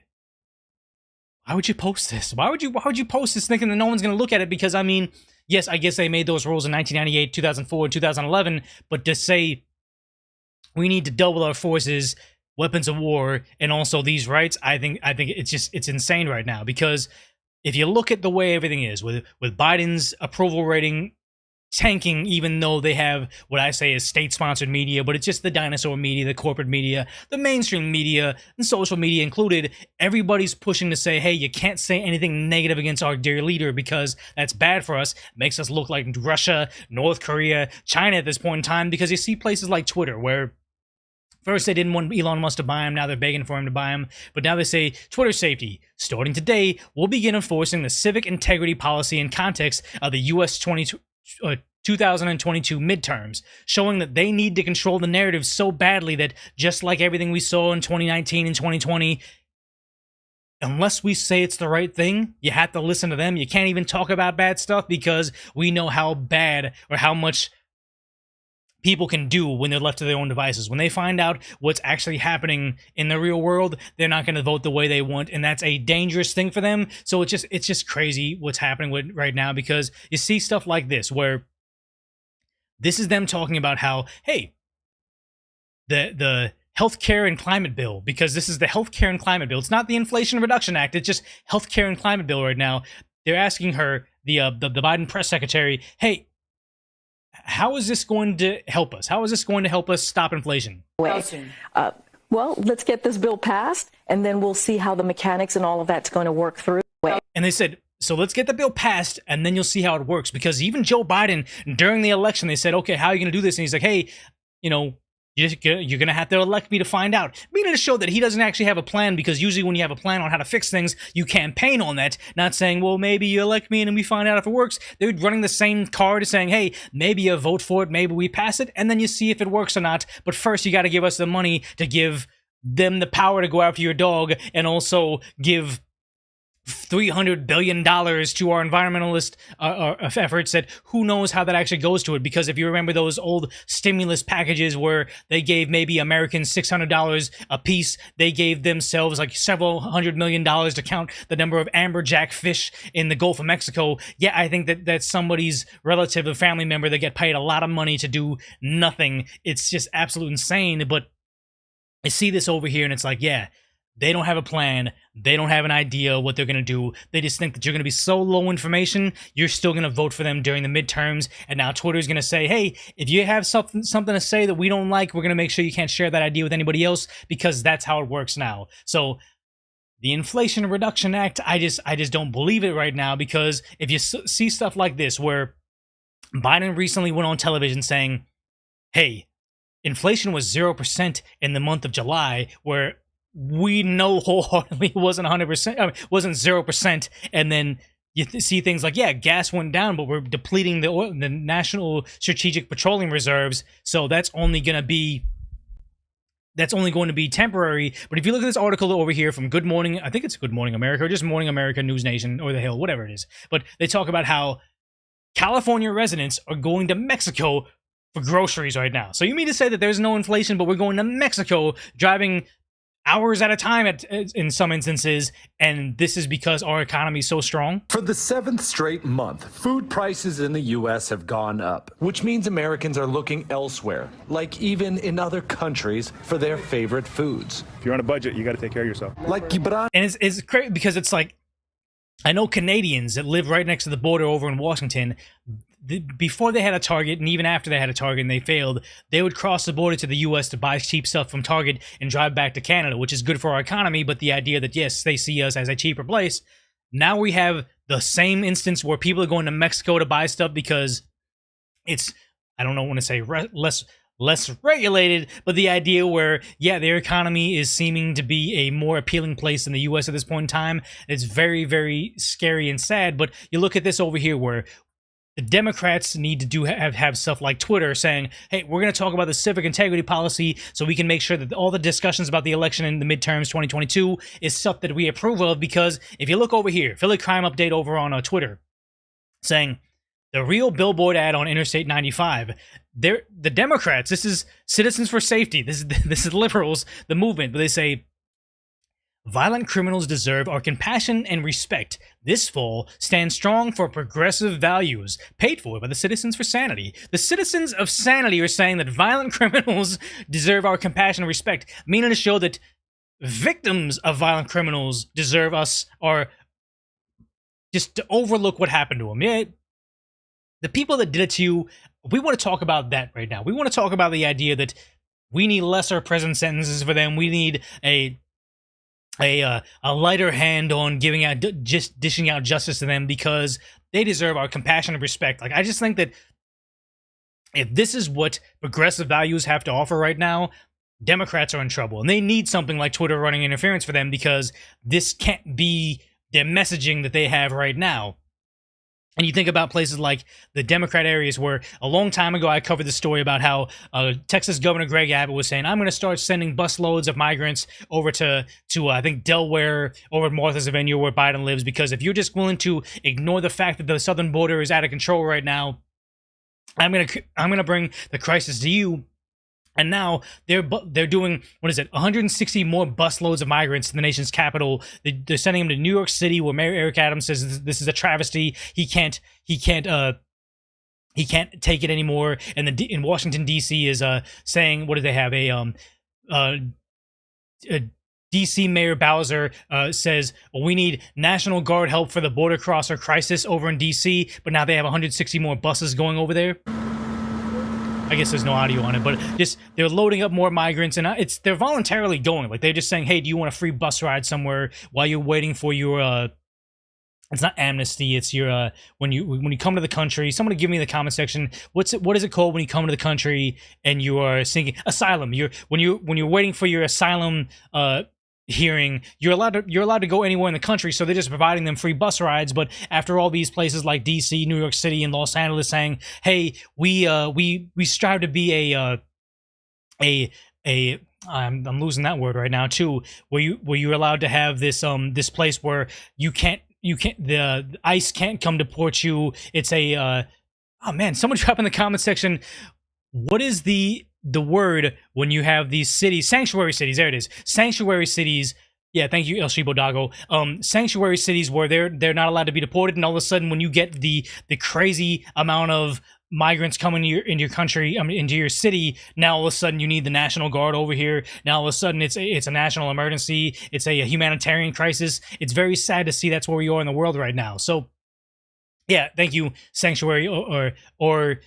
would you post this? Why would you post this thinking that no one's going to look at it? Because, I mean, yes, I guess they made those rules in 1998, 2004, and 2011, but to say we need to double our forces, weapons of war, and also these rights, I think it's insane right now. Because if you look at the way everything is, with Biden's approval rating tanking, even though they have what I say is state-sponsored media, but it's just the dinosaur media, the corporate media, the mainstream media, and social media included, everybody's pushing to say, hey, you can't say anything negative against our dear leader because that's bad for us. It makes us look like Russia, North Korea, China at this point in time, because you see places like Twitter where first, they didn't want Elon Musk to buy him. Now they're begging for him to buy him. But now they say, Twitter safety. Starting today, we'll begin enforcing the civic integrity policy in context of the U.S. 2022 midterms, showing that they need to control the narrative so badly that, just like everything we saw in 2019 and 2020, unless we say it's the right thing, you have to listen to them. You can't even talk about bad stuff because we know how bad or how much people can do when they're left to their own devices. When they find out what's actually happening in the real world, they're not going to vote the way they want, and that's a dangerous thing for them. So it's just crazy what's happening right now, because you see stuff like this where this is them talking about how, hey, the healthcare and climate bill, because this is the healthcare and climate bill. It's not the Inflation Reduction Act. It's just healthcare and climate bill right now. They're asking her, the Biden press secretary, hey, how is this going to help us? How is this going to help us stop inflation? Well, let's get this bill passed, and then we'll see how the mechanics and all of that's going to work through. And they said, so let's get the bill passed, and then you'll see how it works. Because even Joe Biden, during the election, they said, okay, how are you going to do this? And he's like, hey, you're going to have to elect me to find out. Meaning to show that he doesn't actually have a plan, because usually when you have a plan on how to fix things, you campaign on that, not saying, well, maybe you elect me and then we find out if it works. They're running the same card, saying, hey, maybe you vote for it, maybe we pass it, and then you see if it works or not. But first, you got to give us the money to give them the power to go after your dog, and also give $300 billion to our environmentalist efforts that who knows how that actually goes to it. Because if you remember those old stimulus packages where they gave maybe Americans $600 a piece, they gave themselves like several $100 million to count the number of amberjack fish in the Gulf of Mexico. Yeah, I think that's somebody's relative or family member that get paid a lot of money to do nothing. It's just absolute insane. But I see this over here and it's like, yeah, they don't have a plan. They don't have an idea what they're going to do. They just think that you're going to be so low information, you're still going to vote for them during the midterms. And now Twitter's going to say, hey, if you have something to say that we don't like, we're going to make sure you can't share that idea with anybody else, because that's how it works now. So the Inflation Reduction Act, I just don't believe it right now, because if you see stuff like this where Biden recently went on television saying, hey, inflation was 0% in the month of July, where we know wholeheartedly it wasn't 100%, wasn't 0%. And then you see things like, yeah, gas went down, but we're depleting the National Strategic Petroleum Reserves. So that's only going to be temporary. But if you look at this article over here from Good Morning, I think it's Good Morning America, or just Morning America, News Nation, or The Hill, whatever it is. But they talk about how California residents are going to Mexico for groceries right now. So you mean to say that there's no inflation, but we're going to Mexico, driving hours at a time in some instances, and this is because our economy is so strong? For the 7th straight month, food prices in the U.S. have gone up, which means Americans are looking elsewhere, like even in other countries, for their favorite foods. If you're on a budget, you got to take care of yourself. Like Gibran. And it's great because it's like, I know Canadians that live right next to the border over in Washington, before they had a Target, and even after they had a Target and they failed, they would cross the border to the U.S. to buy cheap stuff from Target and drive back to Canada, which is good for our economy, but the idea that, yes, they see us as a cheaper place. Now we have the same instance where people are going to Mexico to buy stuff because it's, I don't want to say less regulated, but the idea where, yeah, their economy is seeming to be a more appealing place than the U.S. at this point in time. It's very, very scary and sad, but you look at this over here where the Democrats need to have stuff like Twitter saying, hey, we're going to talk about the civic integrity policy so we can make sure that all the discussions about the election in the midterms 2022 is stuff that we approve of. Because if you look over here, Philly Crime Update over on Twitter, saying the real billboard ad on Interstate 95, the Democrats, this is Citizens for Safety, this is liberals, the movement, but they say, violent criminals deserve our compassion and respect. This fall, stand strong for progressive values, paid for by the Citizens for Sanity. The Citizens of Sanity are saying that violent criminals deserve our compassion and respect, meaning to show that victims of violent criminals deserve us, or just to overlook what happened to them. Yeah, the people that did it to you, we want to talk about that right now. We want to talk about the idea that we need lesser prison sentences for them. We need a lighter hand on giving out, just dishing out justice to them, because they deserve our compassion and respect. Like, I just think that if this is what progressive values have to offer right now, Democrats are in trouble, and they need something like Twitter running interference for them, because this can't be their messaging that they have right now. And you think about places like the Democrat areas where a long time ago I covered the story about how Texas Governor Greg Abbott was saying, I'm going to start sending busloads of migrants over to I think Delaware, over at Martha's Vineyard where Biden lives, because if you're just willing to ignore the fact that the southern border is out of control right now, I'm gonna bring the crisis to you. And now they're doing, 160 more busloads of migrants to the nation's capital. They're sending them to New York City, where Mayor Eric Adams says this is a travesty. He can't take it anymore. And in Washington D.C. is saying, what do they have? D.C. Mayor Bowser says, well, we need National Guard help for the border crosser crisis over in D.C., but now they have 160 more buses going over there. I guess there's no audio on it, but just they're loading up more migrants, and they're voluntarily going. Like, they're just saying, hey, do you want a free bus ride somewhere while you're waiting for your it's not amnesty, it's your when you come to the country. Somebody give me in the comment section, what is it called when you come to the country and you are seeking asylum? When you're waiting for your asylum hearing, you're allowed to go anywhere in the country, so they're just providing them free bus rides. But after all these places like DC, New York City, and Los Angeles saying, hey, we strive to be I'm losing that word right now too, where you're allowed to have this this place where the ICE can't come to port you. It's oh man, someone drop in the comment section, what is the word when you have these cities, sanctuary cities, there it is, sanctuary cities. Yeah, thank you, El Shibo Dago. Sanctuary cities where they're not allowed to be deported, and all of a sudden when you get the crazy amount of migrants coming into your country, into your city, now all of a sudden you need the National Guard over here. Now all of a sudden it's a national emergency, it's a humanitarian crisis. It's very sad to see that's where we are in the world right now. So yeah, thank you, Sanctuary or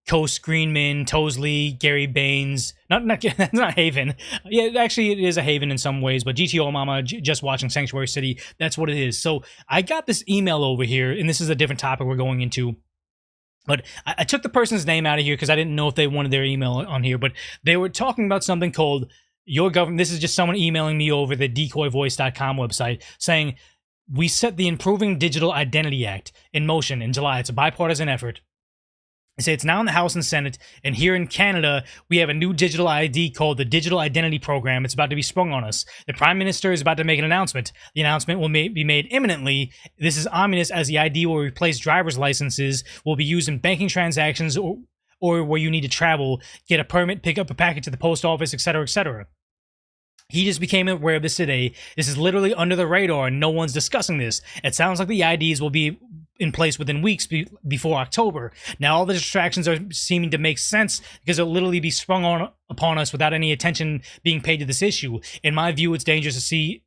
Coast, Greenman, Tosley, Gary Baines. That's not Haven. Yeah, actually it is a Haven in some ways, but GTO Mama, just watching Sanctuary City, that's what it is. So I got this email over here, and this is a different topic we're going into. But I took the person's name out of here because I didn't know if they wanted their email on here. But they were talking about something called Your Government. This is just someone emailing me over the decoyvoice.com website saying, we set the Improving Digital Identity Act in motion in July. It's a bipartisan effort. They say it's now in the House and Senate, and here in Canada, we have a new digital ID called the Digital Identity Program. It's about to be sprung on us. The Prime Minister is about to make an announcement. The announcement will be made imminently. This is ominous, as the ID will replace driver's licenses, will be used in banking transactions or where you need to travel, get a permit, pick up a package at the post office, etc., etc. He just became aware of this today. This is literally under the radar, and no one's discussing this. It sounds like the IDs will be in place within weeks before October. Now, all the distractions are seeming to make sense because it'll literally be sprung upon us without any attention being paid to this issue. In my view, it's dangerous to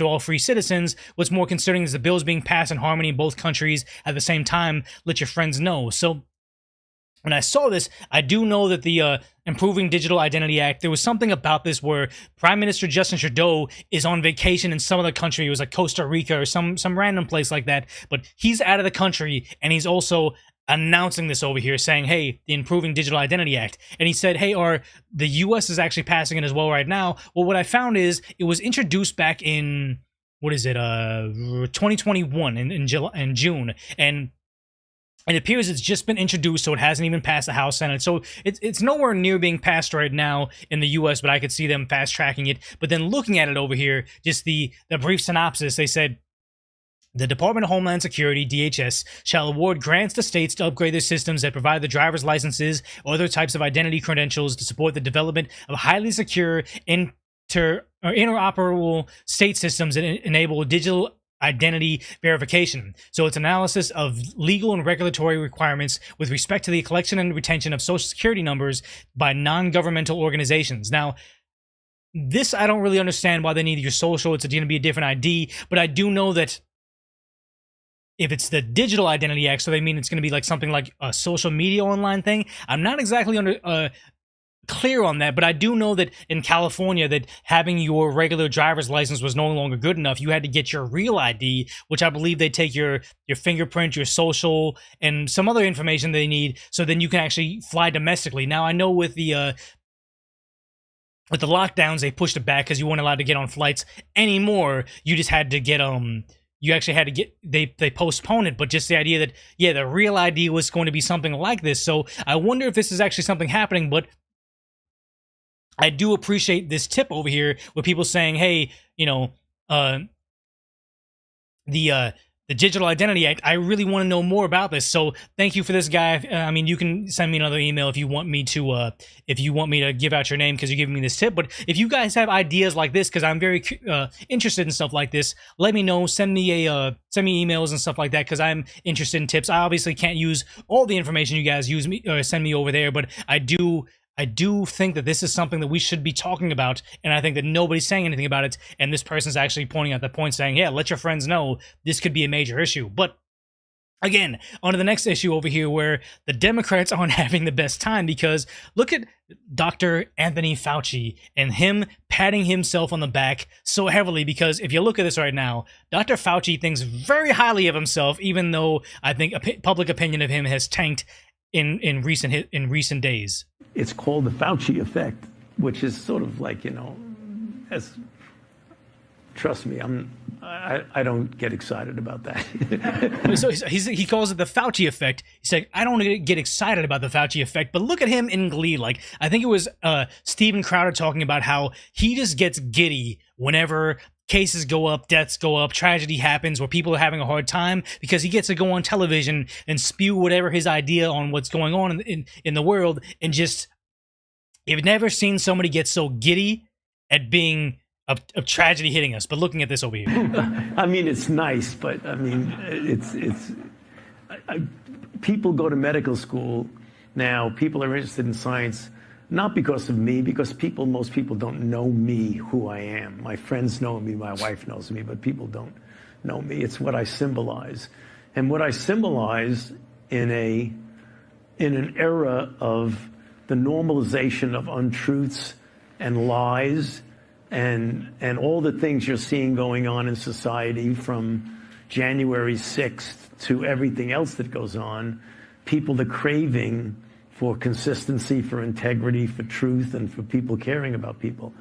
all free citizens. What's more concerning is the bills being passed in harmony in both countries at the same time. Let your friends know. So when I saw this, I do know that the Improving Digital Identity Act, there was something about this where Prime Minister Justin Trudeau is on vacation in some other country. It was like Costa Rica or some random place like that. But he's out of the country, and he's also announcing this over here, saying, hey, the Improving Digital Identity Act. And he said, hey, the U.S. is actually passing it as well right now. Well, what I found is it was introduced back in, 2021 in June. And it appears it's just been introduced, so it hasn't even passed the House, Senate. So it's nowhere near being passed right now in the U.S., but I could see them fast-tracking it. But then looking at it over here, just the brief synopsis, they said, the Department of Homeland Security, DHS, shall award grants to states to upgrade their systems that provide the driver's licenses or other types of identity credentials to support the development of highly secure interoperable state systems that enable digital identity verification. So it's analysis of legal and regulatory requirements with respect to the collection and retention of social security numbers by non-governmental organizations. Now, this I don't really understand why they need your social. It's going to be a different ID, but I do know that if it's the Digital Identity Act, so they mean it's going to be like something like a social media online thing. I'm not exactly clear on that, but I do know that in California that having your regular driver's license was no longer good enough. You had to get your real ID, which I believe they take your fingerprint, your social, and some other information they need, so then you can actually fly domestically. Now, I know with the lockdowns, they pushed it back because you weren't allowed to get on flights anymore. You just had to get you actually had to get, they postponed it, but just the idea that, yeah, the real ID was going to be something like this. So I wonder if this is actually something happening, but I do appreciate this tip over here with people saying, hey, the Digital Identity Act, I really want to know more about this. So thank you for this, guy. I mean, you can send me another email if you want me to give out your name because you're giving me this tip. But if you guys have ideas like this, because I'm very interested in stuff like this, let me know. Send me emails and stuff like that because I'm interested in tips. I obviously can't use all the information you guys send me over there, but I do think that this is something that we should be talking about, and I think that nobody's saying anything about it, and this person's actually pointing out the point saying, yeah, let your friends know this could be a major issue. But again, on to the next issue over here where the Democrats aren't having the best time, because look at Dr. Anthony Fauci and him patting himself on the back so heavily, because if you look at this right now, Dr. Fauci thinks very highly of himself, even though I think public opinion of him has tanked in recent days. It's called the Fauci effect, which is sort of like, trust me, I don't get excited about that. So he calls it the Fauci effect. He's like, I don't get excited about the Fauci effect, but look at him in glee. Like, I think it was Steven Crowder talking about how he just gets giddy whenever cases go up, deaths go up, tragedy happens where people are having a hard time, because he gets to go on television and spew whatever his idea on what's going on in the world. And just, you've never seen somebody get so giddy at being a tragedy hitting us. But looking at this over here, I mean, it's nice, but I mean, people go to medical school now. People are interested in science, not because of me, because most people don't know me, who I am. My friends know me, my wife knows me, but people don't know me. It's what I symbolize. And what I symbolize in an era of the normalization of untruths and lies and all the things you're seeing going on in society, from January 6th to everything else that goes on, people are craving for consistency, for integrity, for truth, and for people caring about people.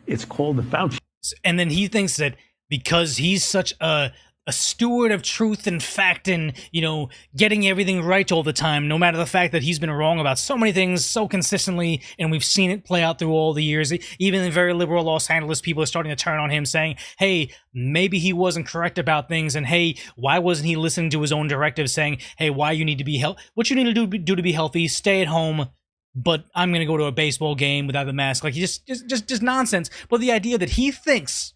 It's called the Fauci. And then he thinks that because he's such a a steward of truth and fact and, you know, getting everything right all the time, no matter the fact that he's been wrong about so many things so consistently, and we've seen it play out through all the years. Even in very liberal Los Angeles, people are starting to turn on him saying, hey, maybe he wasn't correct about things, and hey, why wasn't he listening to his own directives saying, hey, why you need to be what you need to do to be healthy, stay at home, but I'm going to go to a baseball game without a mask. Like, just nonsense. But the idea that he thinks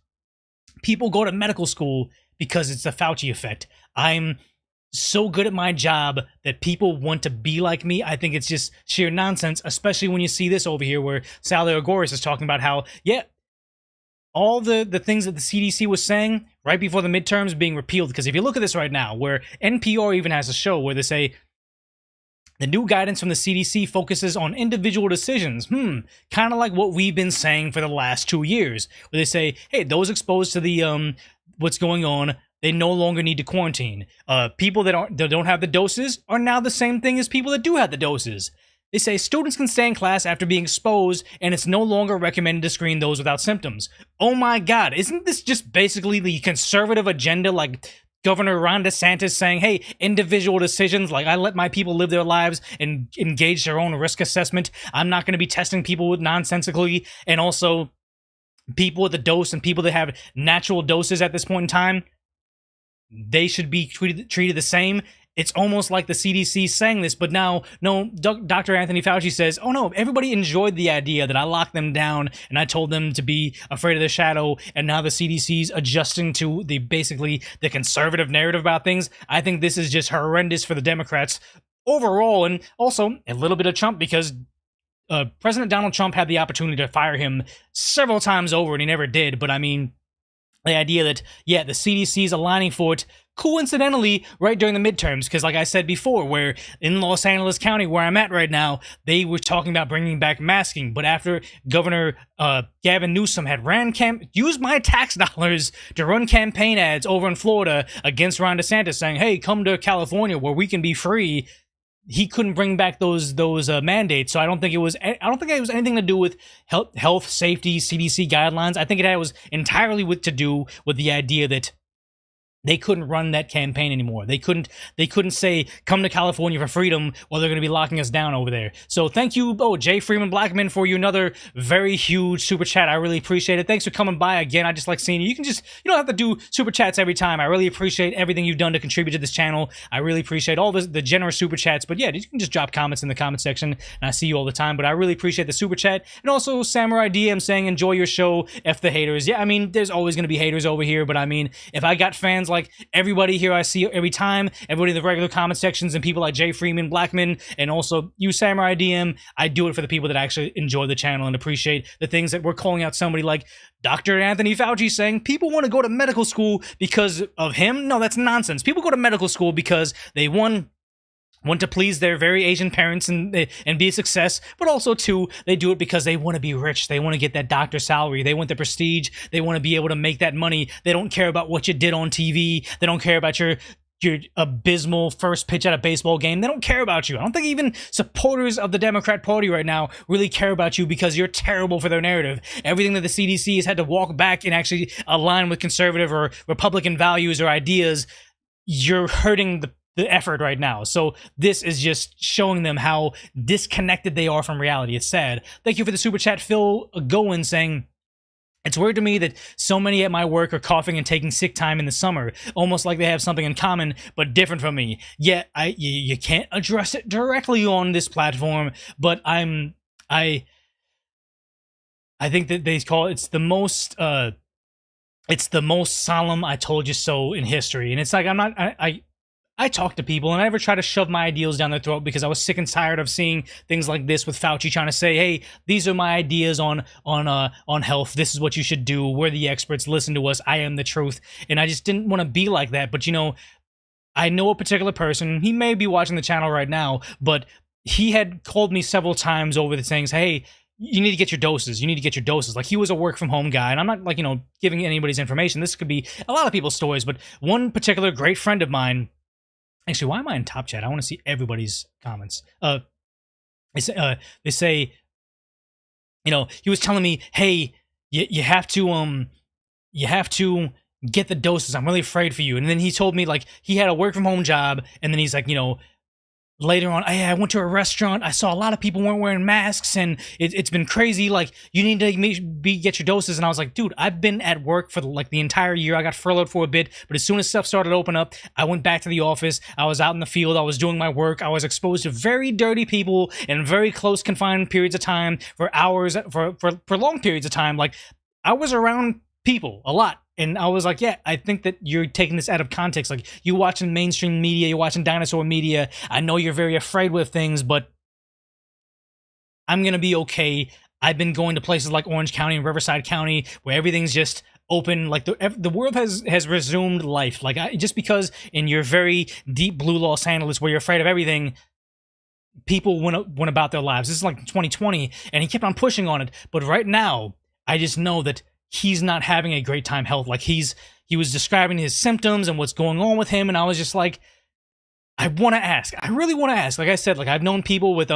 people go to medical school because it's the Fauci effect. I'm so good at my job that people want to be like me. I think it's just sheer nonsense, especially when you see this over here where Sally Ogoris is talking about how, yeah, all the things that the CDC was saying right before the midterms being repealed. Because if you look at this right now, where NPR even has a show where they say, the new guidance from the CDC focuses on individual decisions. Kind of like what we've been saying for the last 2 years, where they say, hey, those exposed to the what's going on, they no longer need to quarantine. People that don't have the doses are now the same thing as people that do have the doses. They say students can stay in class after being exposed, and it's no longer recommended to screen those without symptoms. Oh my God, isn't this just basically the conservative agenda, like Governor Ron DeSantis saying, hey, individual decisions, like I let my people live their lives and engage their own risk assessment. I'm not going to be testing people with nonsensically, and also people with a dose and people that have natural doses at this point in time, they should be treated the same. It's almost like the CDC saying this, but now, no, Dr. Anthony Fauci says, oh no, everybody enjoyed the idea that I locked them down and I told them to be afraid of the shadow, and now the CDC's adjusting to basically the conservative narrative about things. I think this is just horrendous for the Democrats overall, and also a little bit of Trump, because President Donald Trump had the opportunity to fire him several times over and he never did. But I mean, the idea that, yeah, the CDC's aligning for it, coincidentally, right during the midterms, because like I said before, where in Los Angeles County, where I'm at right now, they were talking about bringing back masking, but after Governor Gavin Newsom had used my tax dollars to run campaign ads over in Florida against Ron DeSantis, saying, hey, come to California where we can be free, he couldn't bring back those mandates. So I don't think it was anything to do with health safety, CDC guidelines. I think it was entirely to do with the idea that they couldn't run that campaign anymore. They couldn't say, come to California for freedom, or they're going to be locking us down over there. So thank you, Jay Freeman Blackman, for you another very huge super chat. I really appreciate it. Thanks for coming by again. I just like seeing you. You don't have to do super chats every time. I really appreciate everything you've done to contribute to this channel. I really appreciate all the generous super chats. But yeah, you can just drop comments in the comment section, and I see you all the time. But I really appreciate the super chat. And also Samurai DM saying, enjoy your show, F the haters. Yeah, I mean, there's always going to be haters over here, but I mean, if I got fans like everybody here I see every time, everybody in the regular comment sections, and people like Jay Freeman Blackman, and also you Samurai DM, I do it for the people that actually enjoy the channel and appreciate the things that we're calling out. Somebody like Dr. Anthony Fauci saying people want to go to medical school because of him. No, that's nonsense. People go to medical school because they want to please their very Asian parents and be a success, but also, two, they do it because they want to be rich. They want to get that doctor salary. They want the prestige. They want to be able to make that money. They don't care about what you did on TV. They don't care about your abysmal first pitch at a baseball game. They don't care about you. I don't think even supporters of the Democrat Party right now really care about you because you're terrible for their narrative. Everything that the CDC has had to walk back and actually align with conservative or Republican values or ideas, you're hurting the effort right now. So this is just showing them how disconnected they are from reality. It's sad. Thank you for the super chat, Phil Goen, saying, it's weird to me that so many at my work are coughing and taking sick time in the summer, almost like they have something in common, but different from me. Yet you can't address it directly on this platform, but I think that they call it's the most solemn I told you so in history. And it's like, I talk to people and I never try to shove my ideals down their throat, because I was sick and tired of seeing things like this with Fauci trying to say, hey, these are my ideas on health. This is what you should do. We're the experts. Listen to us. I am the truth. And I just didn't want to be like that. But, I know a particular person. He may be watching the channel right now, but he had called me several times over the things, hey, you need to get your doses. You need to get your doses. Like, he was a work from home guy, and I'm not giving anybody's information. This could be a lot of people's stories, but one particular great friend of mine. Actually, why am I in top chat? I want to see everybody's comments. They say, he was telling me, hey, you have to get the doses. I'm really afraid for you. And then he told me, like, he had a work from home job, and then he's like, you know, later on, hey, I went to a restaurant. I saw a lot of people weren't wearing masks, and it's been crazy. Like, you need to get your doses. And I was like, dude, I've been at work for like the entire year. I got furloughed for a bit, but as soon as stuff started to open up, I went back to the office. I was out in the field. I was doing my work. I was exposed to very dirty people in very close confined periods of time for hours, for long periods of time. Like, I was around people a lot. And I was like, yeah, I think that you're taking this out of context. Like, you watching mainstream media, you're watching dinosaur media. I know you're very afraid with things, but I'm going to be okay. I've been going to places like Orange County and Riverside County where everything's just open. Like, the world has resumed life. Like, just because in your very deep blue Los Angeles where you're afraid of everything, people went about their lives. This is like 2020, and he kept on pushing on it. But right now, I just know that he's not having a great time health. Like, he was describing his symptoms and what's going on with him, and I was just like, I want to ask. I really want to ask. Like I said, like, I've known people with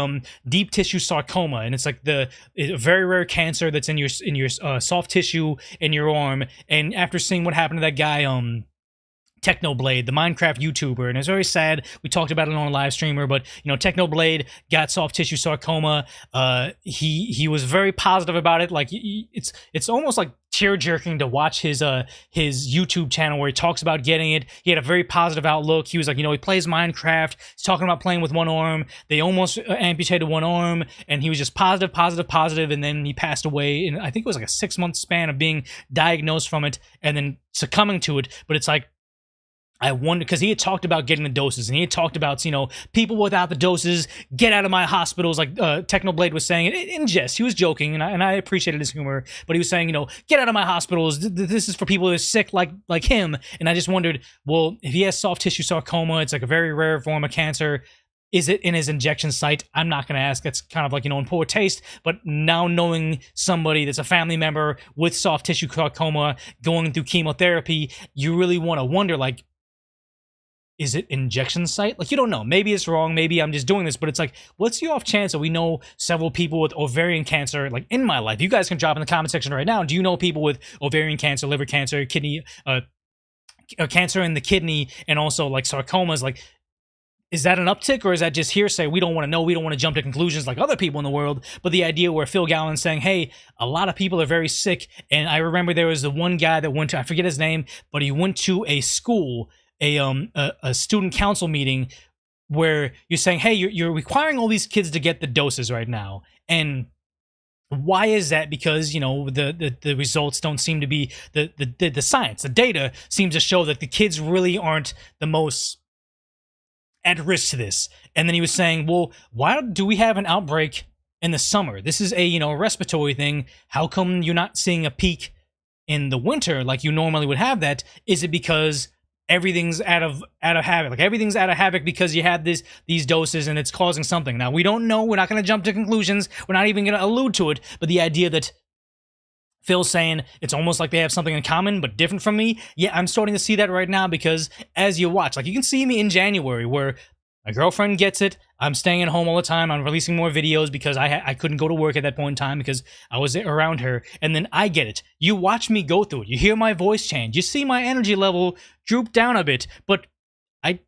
deep tissue sarcoma, and it's like a very rare cancer that's in your soft tissue in your arm. And after seeing what happened to that guy, Technoblade, the Minecraft YouTuber, and it's very sad. We talked about it on a live streamer, but you know, Technoblade got soft tissue sarcoma. He was very positive about it. Like, it's almost like tear jerking to watch his YouTube channel where he talks about getting it. He had a very positive outlook. He was like, you know, he plays Minecraft. He's talking about playing with one arm. They almost amputated one arm, and he was just positive, and then he passed away. And I think it was like a 6-month span of being diagnosed from it and then succumbing to it. But it's like, I wonder, because he had talked about getting the doses, and he had talked about, you know, people without the doses, get out of my hospitals, like Technoblade was saying in jest. He was joking, and I appreciated his humor, but he was saying, you know, get out of my hospitals. This is for people who are sick like him. And I just wondered, well, if he has soft tissue sarcoma, it's like a very rare form of cancer. Is it in his injection site? I'm not going to ask. That's kind of like, you know, in poor taste. But now knowing somebody that's a family member with soft tissue sarcoma going through chemotherapy, you really want to wonder, like, is it injection site? Like, you don't know. Maybe it's wrong. Maybe I'm just doing this. But it's like, what's the off chance that we know several people with ovarian cancer, like, in my life? You guys can drop in the comment section right now. Do you know people with ovarian cancer, liver cancer, kidney, cancer in the kidney, and also, like, sarcomas? Like, is that an uptick, or is that just hearsay? We don't want to know. We don't want to jump to conclusions like other people in the world. But the idea where Phil Gallen's saying, hey, a lot of people are very sick. And I remember there was the one guy that went to, I forget his name, but he went to a school, a student council meeting where you're saying, hey, you're requiring all these kids to get the doses right now. And why is that? Because, you know, the results don't seem to be the science, the data seems to show that the kids really aren't the most at risk to this. And then he was saying, well, why do we have an outbreak in the summer? This is a, you know, respiratory thing. How come you're not seeing a peak in the winter like you normally would have that? Is it because everything's out of havoc? Like, everything's out of havoc because you had these doses and it's causing something. Now, we don't know. We're not going to jump to conclusions. We're not even going to allude to it. But the idea that Phil's saying it's almost like they have something in common but different from me, yeah, I'm starting to see that right now, because as you watch, like, you can see me in January where my girlfriend gets it. I'm staying at home all the time. I'm releasing more videos because I couldn't go to work at that point in time because I was around her. And then I get it. You watch me go through it. You hear my voice change. You see my energy level droop down a bit. But I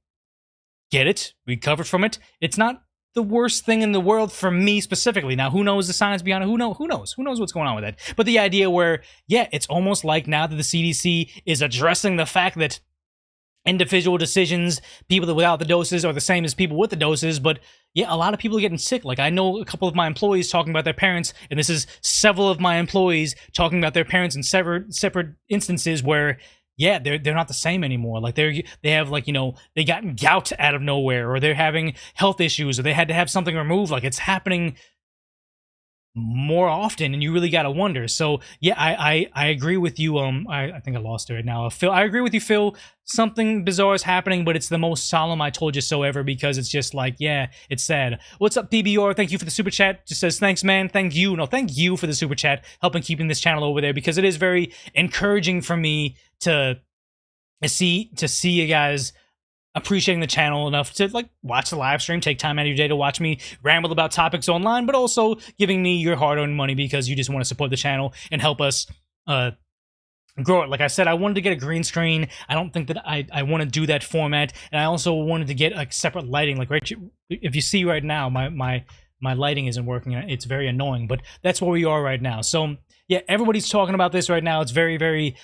get it. Recovered from it. It's not the worst thing in the world for me specifically. Now, who knows the science beyond it? Who knows? Who knows what's going on with that? But the idea where, yeah, it's almost like now that the CDC is addressing the fact that individual decisions, people that without the doses are the same as people with the doses. But yeah, a lot of people are getting sick. Like, I know a couple of my employees talking about their parents, and this is several of my employees talking about their parents in separate instances where, yeah, they're not the same anymore. Like, they have, like, you know, they got gout out of nowhere, or they're having health issues, or they had to have something removed. Like, it's happening more often, and you really got to wonder. So yeah, I agree with you. I think I lost it right now. Phil, I agree with you, Phil. Something bizarre is happening, but it's the most solemn I told you so ever, because it's just like, yeah, it's sad. What's up, PBR? Thank you for the super chat. Just says, thanks, man. Thank you for the super chat, helping keeping this channel over there, because it is very encouraging for me to see you guys appreciating the channel enough to, like, watch the live stream, take time out of your day to watch me ramble about topics online, but also giving me your hard-earned money because you just want to support the channel and help us grow it. Like I said, I wanted to get a green screen. I don't think that I want to do that format, and I also wanted to get like separate lighting. Like right, if you see right now, my lighting isn't working. It's very annoying, but that's where we are right now. So yeah, everybody's talking about this right now. It's very, very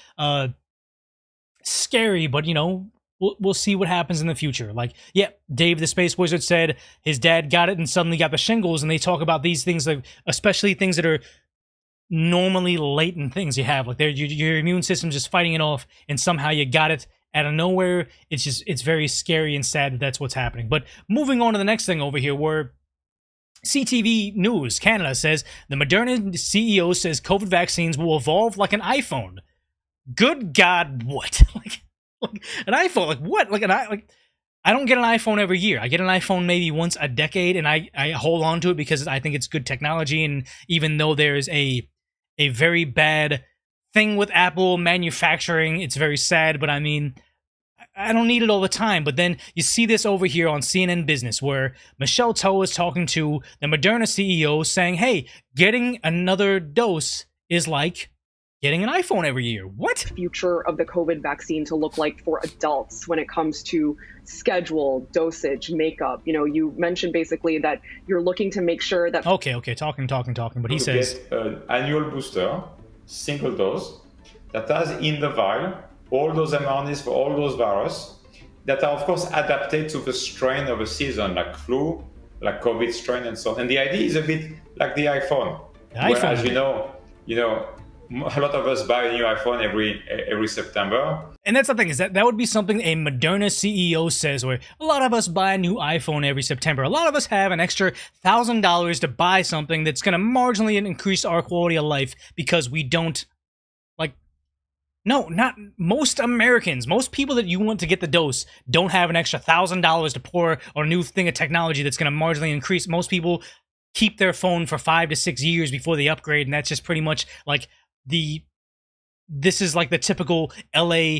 scary, but you know, we'll see what happens in the future. Like, yeah, Dave the Space Wizard said his dad got it and suddenly got the shingles, and they talk about these things, like especially things that are normally latent things you have, like your immune system's just fighting it off, and somehow you got it out of nowhere. It's very scary and sad that that's what's happening. But moving on to the next thing over here, where CTV News Canada says the Moderna CEO says COVID vaccines will evolve like an iPhone. Good God, what? like an iPhone? Like what? I don't get an iPhone every year. I get an iPhone maybe once a decade, and I hold on to it because I think it's good technology. And even though there's a very bad thing with Apple manufacturing, it's very sad. But I mean, I don't need it all the time. But then you see this over here on CNN Business, where Michelle Toe is talking to the Moderna CEO saying, hey, getting another dose is like getting an iPhone every year. What? Future of the COVID vaccine to look like for adults when it comes to schedule, dosage, makeup. You know, you mentioned basically that you're looking to make sure that... Okay, talking. But he says... Get an annual booster, single dose, that has in the vial all those mRNAs for all those viruses that are, of course, adapted to the strain of a season, like flu, like COVID strain, and so on. And the idea is a bit like the iPhone. Where, as you know, a lot of us buy a new iPhone every September. And that's the thing, is that would be something a Moderna CEO says, where a lot of us buy a new iPhone every September. A lot of us have an extra $1,000 to buy something that's going to marginally increase our quality of life because we don't, like, no, not most Americans. Most people that you want to get the dose don't have an extra $1,000 to pour on a new thing of technology that's going to marginally increase. Most people keep their phone for 5 to 6 years before they upgrade, and that's just pretty much like this is like the typical LA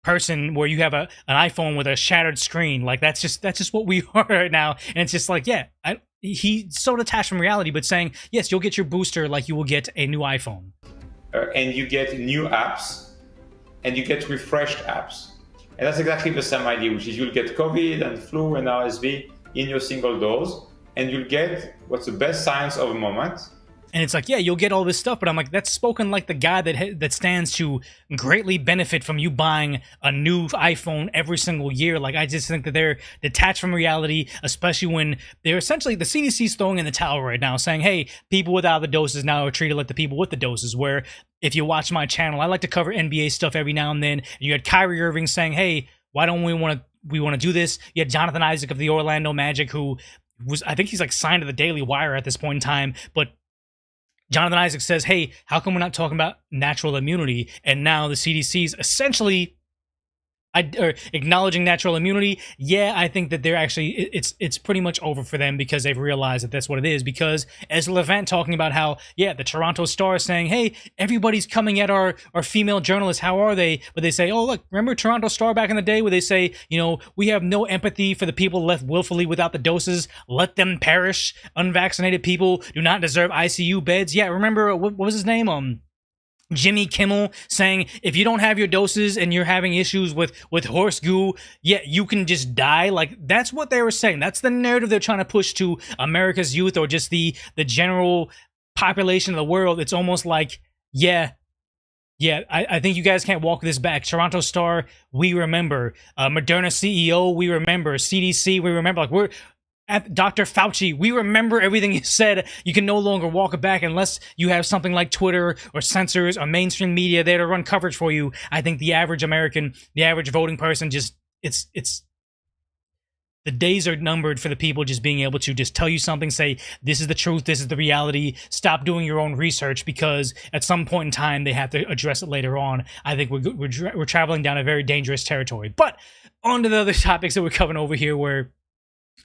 person where you have an iPhone with a shattered screen. Like that's just what we are right now. And it's just like, yeah, he's so detached from reality, but saying, yes, you'll get your booster like you will get a new iPhone. And you get new apps, and you get refreshed apps. And that's exactly the same idea, which is you'll get COVID and flu and RSV in your single dose, and you'll get what's the best science of the moment. And it's like, yeah, you'll get all this stuff, but I'm like, that's spoken like the guy that stands to greatly benefit from you buying a new iPhone every single year. Like, I just think that they're detached from reality, especially when they're essentially, the CDC's throwing in the towel right now, saying, hey, people without the doses now are treated like the people with the doses, where if you watch my channel, I like to cover NBA stuff every now and then. You had Kyrie Irving saying, hey, why don't we want to do this? You had Jonathan Isaac of the Orlando Magic, who was, I think he's like signed to the Daily Wire at this point in time, but Jonathan Isaac says, hey, how come we're not talking about natural immunity? And now the CDC's essentially acknowledging natural immunity. Yeah, I think that they're actually, it's pretty much over for them because they've realized that that's what it is. Because as Levant talking about how, yeah, the Toronto Star is saying, hey, everybody's coming at our female journalists. How are they? But they say, oh, look, remember Toronto Star back in the day where they say, you know, we have no empathy for the people left willfully without the doses. Let them perish. Unvaccinated people do not deserve ICU beds. Yeah, remember, what was his name? Jimmy Kimmel saying, if you don't have your doses and you're having issues with horse goo, yeah, you can just die. Like, that's what they were saying. That's the narrative they're trying to push to America's youth, or just the general population of the world. It's almost like, yeah, I think you guys can't walk this back. Toronto Star, we remember. Moderna CEO, we remember. CDC, we remember. Like, we're at Dr. Fauci, we remember everything you said. You can no longer walk it back unless you have something like Twitter or censors or mainstream media there to run coverage for you. I think the average American, the average voting person, just, it's the days are numbered for the people just being able to just tell you something, say, this is the truth, this is the reality, stop doing your own research, because at some point in time, they have to address it later on. I think we're traveling down a very dangerous territory. But on to the other topics that we're covering over here, where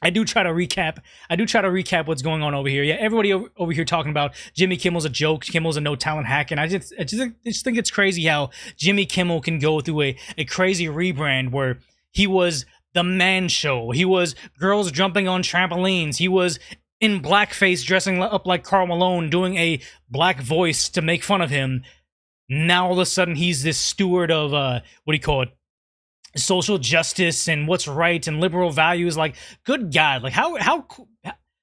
I do try to recap what's going on over here. Yeah, everybody over here talking about Jimmy Kimmel's a joke, Kimmel's a no-talent hack, and I just think it's crazy how Jimmy Kimmel can go through a crazy rebrand where he was the man show, he was girls jumping on trampolines, he was in blackface dressing up like Karl Malone, doing a black voice to make fun of him. now all of a sudden he's this steward of what do you call it, social justice and what's right and liberal values. Like, good God, like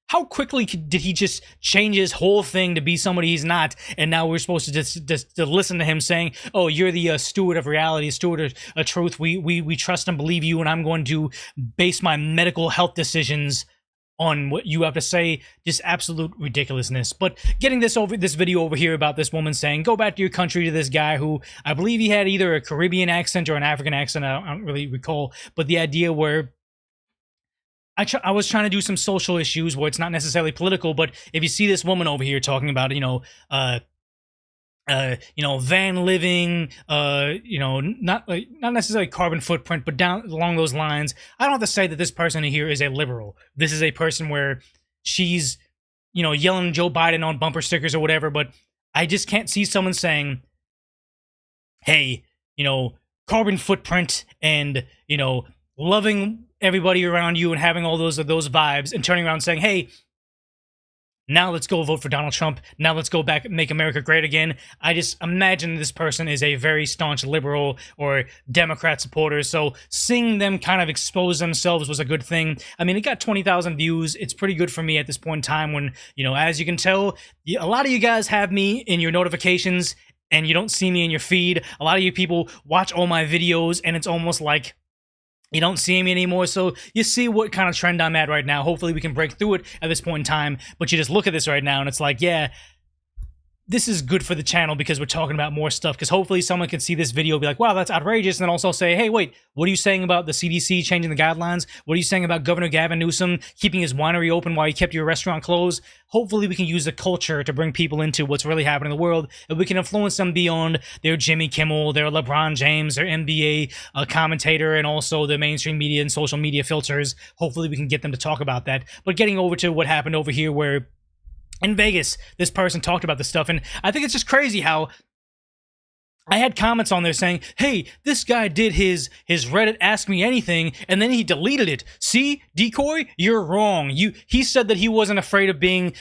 how quickly did he just change his whole thing to be somebody he's not? And now we're supposed to just to listen to him saying, "Oh, you're the steward of reality, steward of truth. We trust and believe you, and I'm going to base my medical health decisions on what you have to say." Just absolute ridiculousness. But getting this video over here about this woman saying, "Go back to your country," to this guy who I believe he had either a Caribbean accent or an African accent. I don't really recall, but the idea where I was trying to do some social issues where it's not necessarily political, but if you see this woman over here talking about, van living, not necessarily carbon footprint, but down along those lines, I don't have to say that this person here is a liberal. This is a person where she's, yelling Joe Biden on bumper stickers or whatever, but I just can't see someone saying, hey, carbon footprint and, loving everybody around you and having all those vibes, and turning around and saying, hey, now let's go vote for Donald Trump. Now let's go back and make America great again. I just imagine this person is a very staunch liberal or Democrat supporter. So seeing them kind of expose themselves was a good thing. I mean, it got 20,000 views. It's pretty good for me at this point in time when, as you can tell, a lot of you guys have me in your notifications and you don't see me in your feed. A lot of you people watch all my videos and it's almost like you don't see me anymore, so you see what kind of trend I'm at right now. Hopefully we can break through it at this point in time, but you just look at this right now and it's like, yeah, this is good for the channel because we're talking about more stuff, because hopefully someone can see this video and be like, wow, that's outrageous, and then also say, hey, wait, what are you saying about the CDC changing the guidelines? What are you saying about Governor Gavin Newsom keeping his winery open while he kept your restaurant closed? Hopefully we can use the culture to bring people into what's really happening in the world, and we can influence them beyond their Jimmy Kimmel, their LeBron James, their NBA commentator, and also the mainstream media and social media filters. Hopefully we can get them to talk about that. But getting over to what happened over here where in Vegas, this person talked about this stuff, and I think it's just crazy how I had comments on there saying, hey, this guy did his Reddit Ask Me Anything, and then he deleted it. See, Decoy, you're wrong. He said that he wasn't afraid of being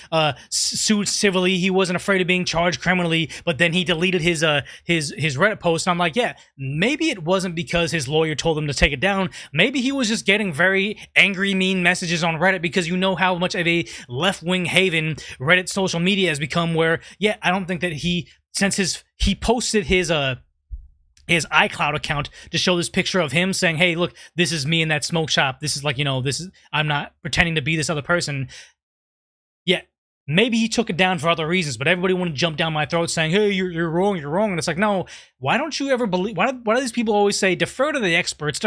sued civilly. He wasn't afraid of being charged criminally, but then he deleted his Reddit post. And I'm like, yeah, maybe it wasn't because his lawyer told him to take it down. Maybe he was just getting very angry, mean messages on Reddit, because you know how much of a left-wing haven Reddit social media has become, where, yeah, I don't think that since he posted his iCloud account to show this picture of him saying, hey, look, this is me in that smoke shop. This is like, I'm not pretending to be this other person. Yeah, maybe he took it down for other reasons, but everybody want to jump down my throat saying, hey, you're wrong, you're wrong. And it's like, no, why don't you ever believe, why do these people always say, defer to the experts,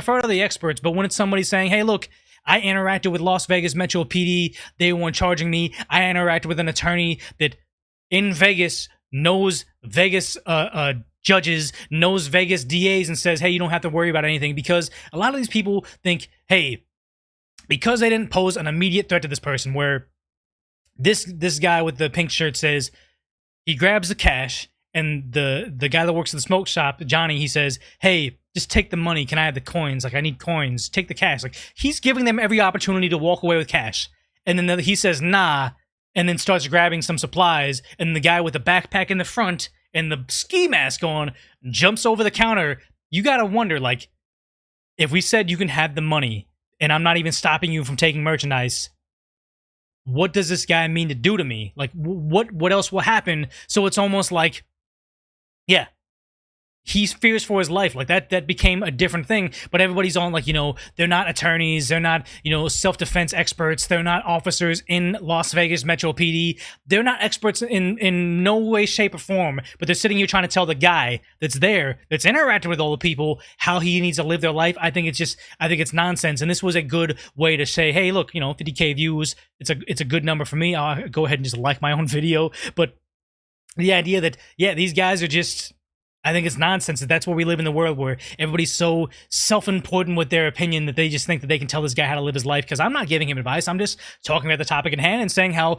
but when it's somebody saying, hey, look, I interacted with Las Vegas Metro PD, they weren't charging me. I interacted with an attorney that in Vegas knows Vegas judges, knows Vegas DAs, and says, hey, you don't have to worry about anything, because a lot of these people think, hey, because they didn't pose an immediate threat to this person, where this guy with the pink shirt says, he grabs the cash, and the guy that works at the smoke shop, Johnny, he says, hey, just take the money. Can I have the coins? Like, I need coins. Take the cash. Like, he's giving them every opportunity to walk away with cash. And then he says, nah, and then starts grabbing some supplies, and the guy with the backpack in the front and the ski mask on jumps over the counter. You gotta wonder, like, if we said you can have the money, and I'm not even stopping you from taking merchandise, what does this guy mean to do to me? Like, what else will happen? So it's almost like, yeah, he fears for his life. Like, that became a different thing. But everybody's on, like, they're not attorneys, they're not, self-defense experts, they're not officers in Las Vegas Metro PD, they're not experts in no way, shape, or form, but they're sitting here trying to tell the guy that's there, that's interacting with all the people, how he needs to live their life. I think it's nonsense. And this was a good way to say, hey, look, 50K views, it's a good number for me. I'll go ahead and just like my own video. But the idea that, yeah, these guys are just, I think it's nonsense. That's where we live in the world, where everybody's so self-important with their opinion that they just think that they can tell this guy how to live his life. Because I'm not giving him advice. I'm just talking about the topic at hand and saying how,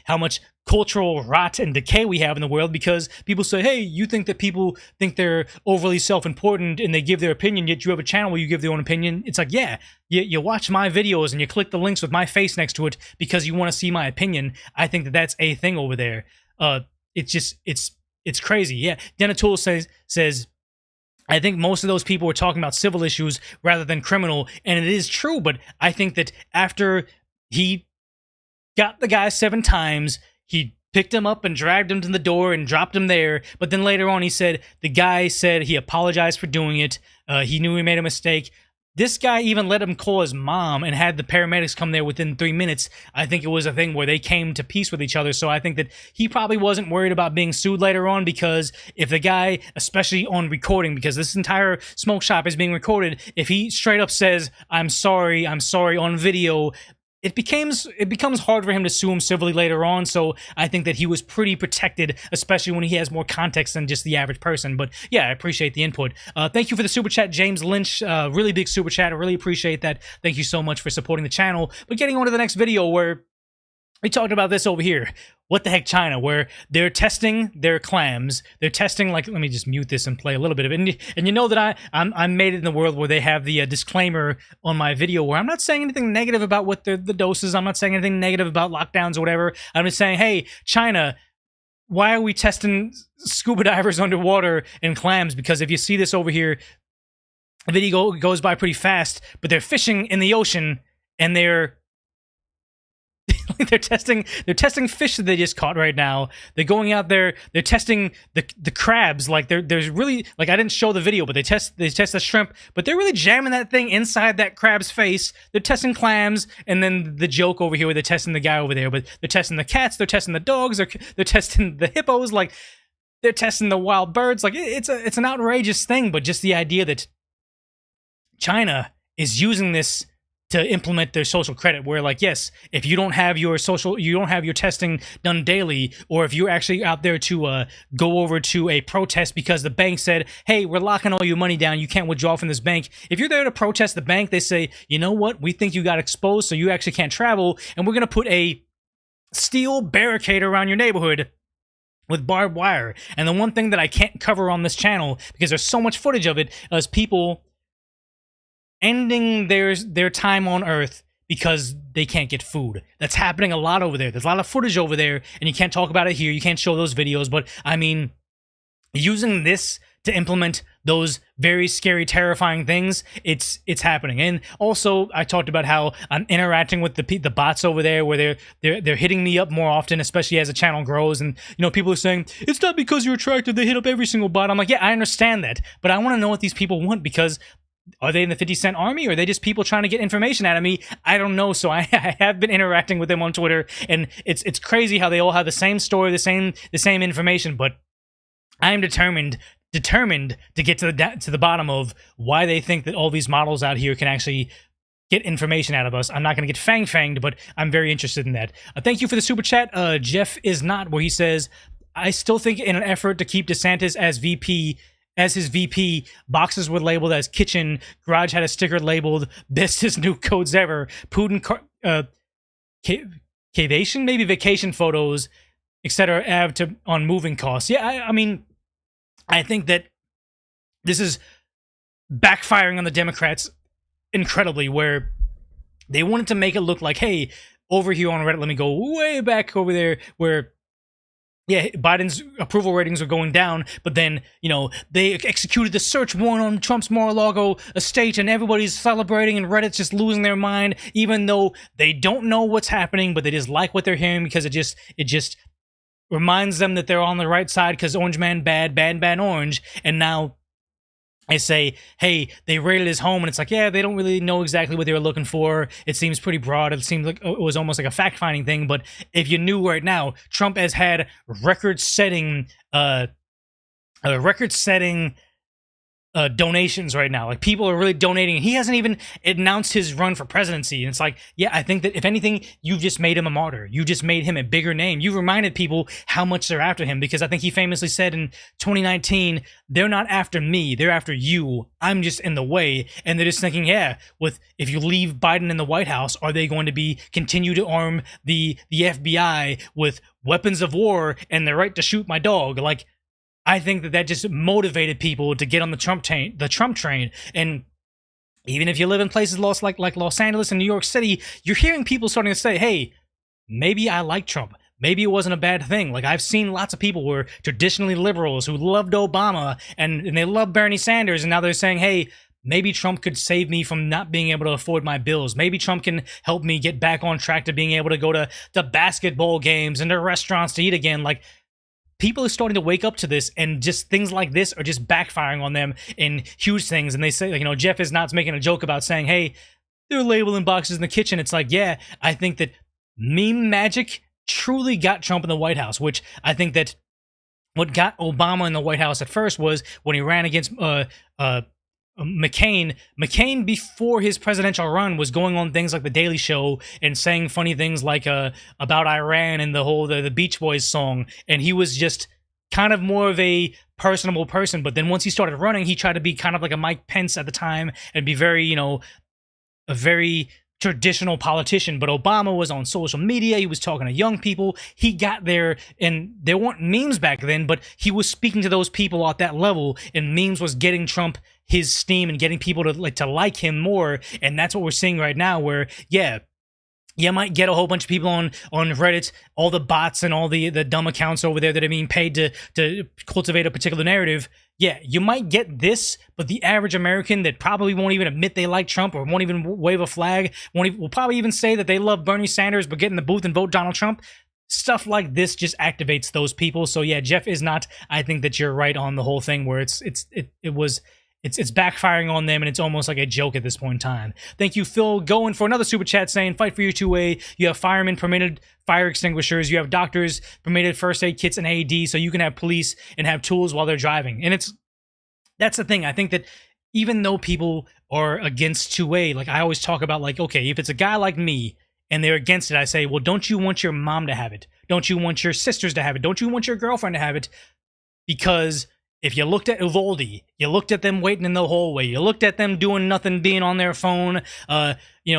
how much cultural rot and decay we have in the world, because people say, hey, you think that people think they're overly self-important and they give their opinion, yet you have a channel where you give their own opinion. It's like, yeah, you watch my videos and you click the links with my face next to it because you want to see my opinion. I think that that's a thing over there. It's it's crazy. Yeah, Denatul says I think most of those people were talking about civil issues rather than criminal, and it is true. But I think that after he got the guy 7 times, he picked him up and dragged him to the door and dropped him there. But then later on, he said the guy said he apologized for doing it. He knew he made a mistake. This guy even let him call his mom and had the paramedics come there within 3 minutes. I think it was a thing where they came to peace with each other. So I think that he probably wasn't worried about being sued later on, because if the guy, especially on recording, because this entire smoke shop is being recorded, if he straight up says, I'm sorry on video, it becomes hard for him to sue him civilly later on. So I think that he was pretty protected, especially when he has more context than just the average person. But yeah, I appreciate the input. Thank you for the super chat, James Lynch. Really big super chat. I really appreciate that. Thank you so much for supporting the channel. But getting on to the next video, where we talked about this over here. What the heck, China, where they're testing their clams. They're testing, like, let me just mute this and play a little bit of it. And you know that I'm made it in the world where they have the disclaimer on my video where I'm not saying anything negative about what the doses. I'm not saying anything negative about lockdowns or whatever. I'm just saying, hey, China, why are we testing scuba divers underwater and clams? Because if you see this over here, the video goes by pretty fast, but they're fishing in the ocean and they're testing fish that they just caught right now. They're going out there, they're testing the crabs. Like there's really, like, I didn't show the video, but they test the shrimp, but they're really jamming that thing inside that crab's face. They're testing clams, and then the joke over here where they're testing the guy over there, but they're testing the cats, they're testing the dogs, they're testing the hippos, like they're testing the wild birds. Like it's an outrageous thing, but just the idea that China is using this to implement their social credit, where, like, yes, if you don't have your testing done daily, or if you're actually out there to go over to a protest because the bank said, hey, we're locking all your money down, you can't withdraw from this bank. If you're there to protest the bank, they say, you know what, we think you got exposed, so you actually can't travel, and we're gonna put a steel barricade around your neighborhood with barbed wire. And the one thing that I can't cover on this channel, because there's so much footage of it, is people ending their time on Earth because they can't get food. That's happening a lot over there. There's a lot of footage over there, and you can't talk about it here. You can't show those videos, but I mean, using this to implement those very scary, terrifying things, it's happening. And also, I talked about how I'm interacting with the bots over there, where they're hitting me up more often, especially as the channel grows. And you know, people are saying it's not because you're attractive they hit up every single bot. I'm like, yeah, I understand that, but I want to know what these people want, because are they in the 50 Cent army, or are they just people trying to get information out of me? I don't know. So I have been interacting with them on Twitter, and it's crazy how they all have the same story, the same information. But I am determined to get to the bottom of why they think that all these models out here can actually get information out of us. I'm not going to get fanged, but I'm very interested in that. Thank you for the super chat. Jeff is not, where he says, I still think in an effort to keep DeSantis as his VP, boxes were labeled as kitchen, garage had a sticker labeled bestest new codes ever, Putin cavation, maybe vacation photos, etc. on moving costs. Yeah, I mean, I think that this is backfiring on the Democrats incredibly, where they wanted to make it look like, hey, over here on Reddit, let me go way back over there, where yeah, Biden's approval ratings are going down, but then, you know, they executed the search warrant on Trump's Mar-a-Lago estate, and everybody's celebrating, and Reddit's just losing their mind, even though they don't know what's happening, but they just like what they're hearing, because it just reminds them that they're on the right side, because Orange Man bad, orange. And now I say, hey, they raided his home, and it's like, yeah, they don't really know exactly what they were looking for. It seems pretty broad. It seems like it was almost like a fact-finding thing. But if you knew right now, Trump has had record-setting donations right now. Like, people are really donating. He hasn't even announced his run for presidency. And it's like, yeah, I think that if anything, you've just made him a martyr. You just made him a bigger name. You reminded people how much they're after him, because I think he famously said in 2019, they're not after me, they're after you. I'm just in the way. And they're just thinking, yeah, if you leave Biden in the White House, are they going to continue to arm the FBI with weapons of war and the right to shoot my dog? Like, I think that just motivated people to get on the Trump train. And even if you live in places like Los Angeles and New York City, you're hearing people starting to say, hey, maybe I like Trump. maybe it wasn't a bad thing. Like, I've seen lots of people who are traditionally liberals who loved Obama and they love Bernie Sanders, and now they're saying, hey, maybe Trump could save me from not being able to afford my bills. Maybe Trump can help me get back on track to being able to go to the basketball games and to restaurants to eat again. Like, people are starting to wake up to this, and just things like this are just backfiring on them in huge things. And they say, like, you know, Jeff is not making a joke about saying, hey, they're labeling boxes in the kitchen. It's like, yeah, I think that meme magic truly got Trump in the White House, which I think that what got Obama in the White House at first was when he ran against McCain. McCain, before his presidential run, was going on things like The Daily Show and saying funny things like about Iran and the Beach Boys song, and he was just kind of more of a personable person. But then once he started running, he tried to be kind of like a Mike Pence at the time and be very, you know, a very traditional politician. But Obama was on social media. He was talking to young people. He got there, and there weren't memes back then, but he was speaking to those people at that level, and memes was getting Trump his steam and getting people to like him more. And that's what we're seeing right now, where, yeah, you might get a whole bunch of people on Reddit, all the bots and all the dumb accounts over there that are being paid to cultivate a particular narrative. Yeah, you might get this, but the average American that probably won't even admit they like Trump or won't even wave a flag, will probably even say that they love Bernie Sanders but get in the booth and vote Donald Trump. Stuff like this just activates those people. So yeah, Jeff is not. I think that you're right on the whole thing where it's backfiring on them, and it's almost like a joke at this point in time. Thank you, Phil, going for another super chat saying, fight for your 2A. You have firemen permitted fire extinguishers. You have doctors permitted first aid kits and AED, so you can have police and have tools while they're driving. And that's the thing. I think that even though people are against 2A, like I always talk about, like, okay, if it's a guy like me and they're against it, I say, well, don't you want your mom to have it? Don't you want your sisters to have it? Don't you want your girlfriend to have it? Because if you looked at Uvalde, you looked at them waiting in the hallway, you looked at them doing nothing, being on their phone,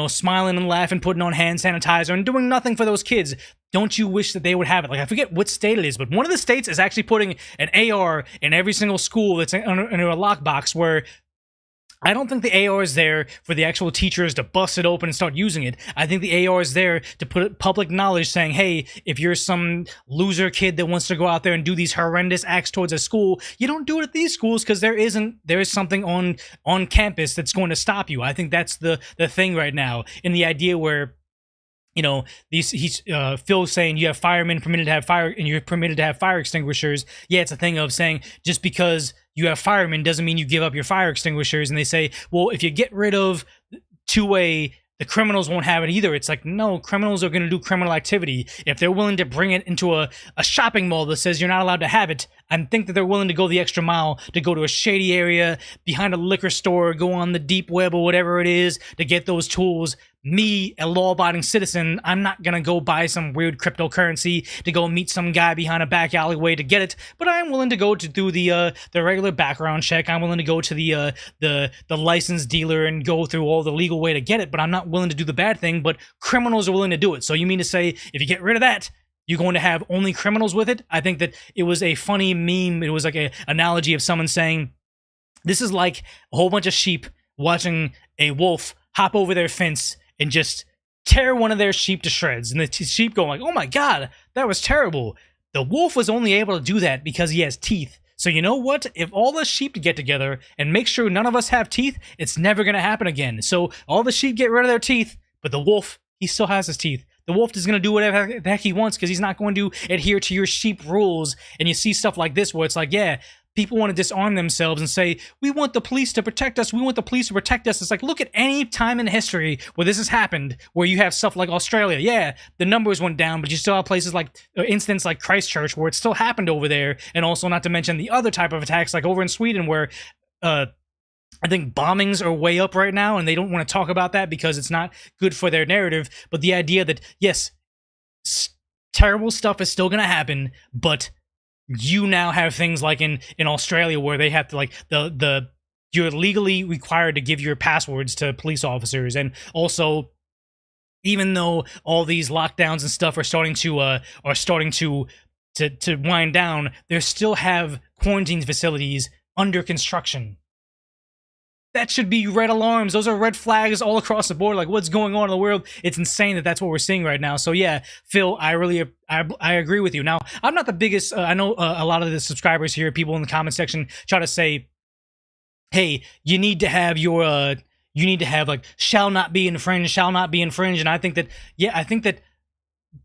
smiling and laughing, putting on hand sanitizer and doing nothing for those kids. Don't you wish that they would have it? Like, I forget what state it is, but one of the states is actually putting an AR in every single school that's under a lockbox, where I don't think the AR is there for the actual teachers to bust it open and start using it. I think the AR is there to put public knowledge saying, hey, if you're some loser kid that wants to go out there and do these horrendous acts towards a school, you don't do it at these schools, because there is something on campus that's going to stop you. I think that's the thing right now. And the idea where, you know, Phil's saying you have firemen permitted to have fire, and you're permitted to have fire extinguishers. Yeah, it's a thing of saying just because you have firemen doesn't mean you give up your fire extinguishers. And they say, well, if you get rid of 2A, the criminals won't have it either. It's like, no, criminals are going to do criminal activity. If they're willing to bring it into a shopping mall that says you're not allowed to have it, I think that they're willing to go the extra mile to go to a shady area behind a liquor store, go on the deep web or whatever it is to get those tools. Me, a law-abiding citizen, I'm not going to go buy some weird cryptocurrency to go meet some guy behind a back alleyway to get it, but I am willing to go to do the regular background check. I'm willing to go to the licensed dealer and go through all the legal way to get it, but I'm not willing to do the bad thing, but criminals are willing to do it. So you mean to say, if you get rid of that, you're going to have only criminals with it? I think that it was a funny meme. It was like an analogy of someone saying, this is like a whole bunch of sheep watching a wolf hop over their fence and just tear one of their sheep to shreds. And the sheep go like, oh my God, that was terrible. The wolf was only able to do that because he has teeth. So you know what? If all the sheep get together and make sure none of us have teeth, it's never going to happen again. So all the sheep get rid of their teeth, but the wolf, he still has his teeth. The wolf is going to do whatever the heck he wants because he's not going to adhere to your sheep rules. And you see stuff like this where it's like, yeah, people want to disarm themselves and say, we want the police to protect us. We want the police to protect us. It's like, look at any time in history where this has happened, where you have stuff like Australia. Yeah, the numbers went down, but you still have places like, incidents like Christchurch, where it still happened over there. And also not to mention the other type of attacks like over in Sweden, where I think bombings are way up right now, and they don't want to talk about that because it's not good for their narrative. But the idea that, yes, terrible stuff is still going to happen, but you now have things like in Australia where they have to, like, you're legally required to give your passwords to police officers. And also, even though all these lockdowns and stuff are starting to wind down, they still have quarantine facilities under construction. that should be red alarms. Those are red flags all across the board. Like, what's going on in the world? It's insane that that's what we're seeing right now. So yeah, Phil, I agree with you. Now, I'm not the biggest. I know a lot of the subscribers here, people in the comment section, try to say, "Hey, you need to have your you need to have like shall not be infringed, shall not be infringed." And I think that I think that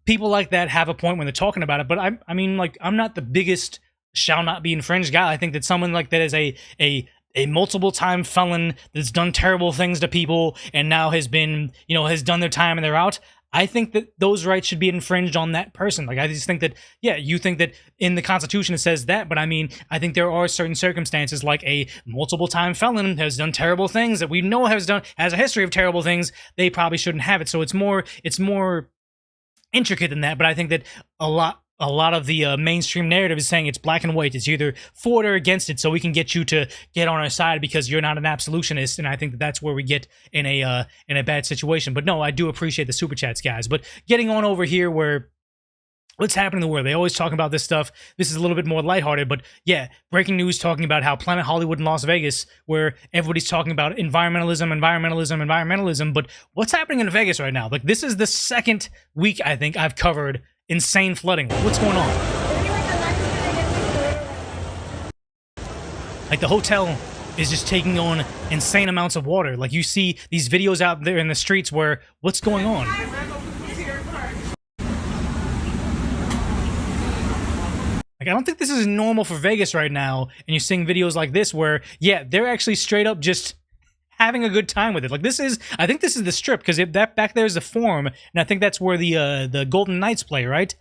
people like that have a point when they're talking about it. But I mean, like, I'm not the biggest shall not be infringed guy. I think that someone like that is a multiple time felon that's done terrible things to people and now has been, has done their time and they're out. I think that those rights should be infringed on that person. Like, I just think that, you think that in the Constitution it says that, but I mean, I think there are certain circumstances, like a multiple time felon has done terrible things that we know has a history of terrible things. They probably shouldn't have it. So it's more intricate than that. But I think that a lot of the mainstream narrative is saying it's black and white. It's either for it or against it, so we can get you to get on our side because you're not an absolutionist. And I think that that's where we get in a bad situation. But no, I do appreciate the super chats, guys. But getting on over here, where what's happening in the world? They always talk about this stuff. This is a little bit more lighthearted, but yeah, breaking news talking about how Planet Hollywood in Las Vegas, where everybody's talking about environmentalism. But what's happening in Vegas right now? Like, this is the second week I think I've covered insane flooding. What's going on? Like, the hotel is just taking on insane amounts of water. Like, you see these videos out there in the streets where what's going on? Like, I don't think this is normal for Vegas right now, and you're seeing videos like this where, they're actually straight up just having a good time with it. Like, I think this is the Strip, because that back there is the Forum, and I think that's where the Golden Knights play, right?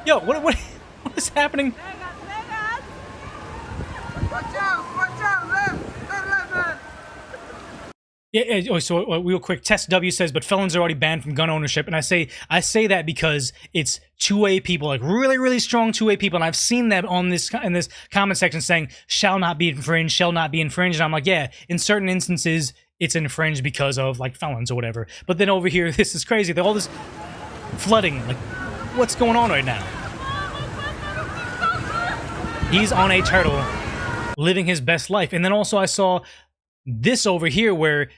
Yo, what is happening? So real quick, Test W says, but felons are already banned from gun ownership. And I say that because it's 2A people, like really, really strong 2A people. And I've seen that in this comment section saying, shall not be infringed, shall not be infringed. And I'm like, in certain instances, it's infringed because of like felons or whatever. But then over here, this is crazy. All this flooding, like, what's going on right now? He's on a turtle, living his best life. And then also I saw this over here where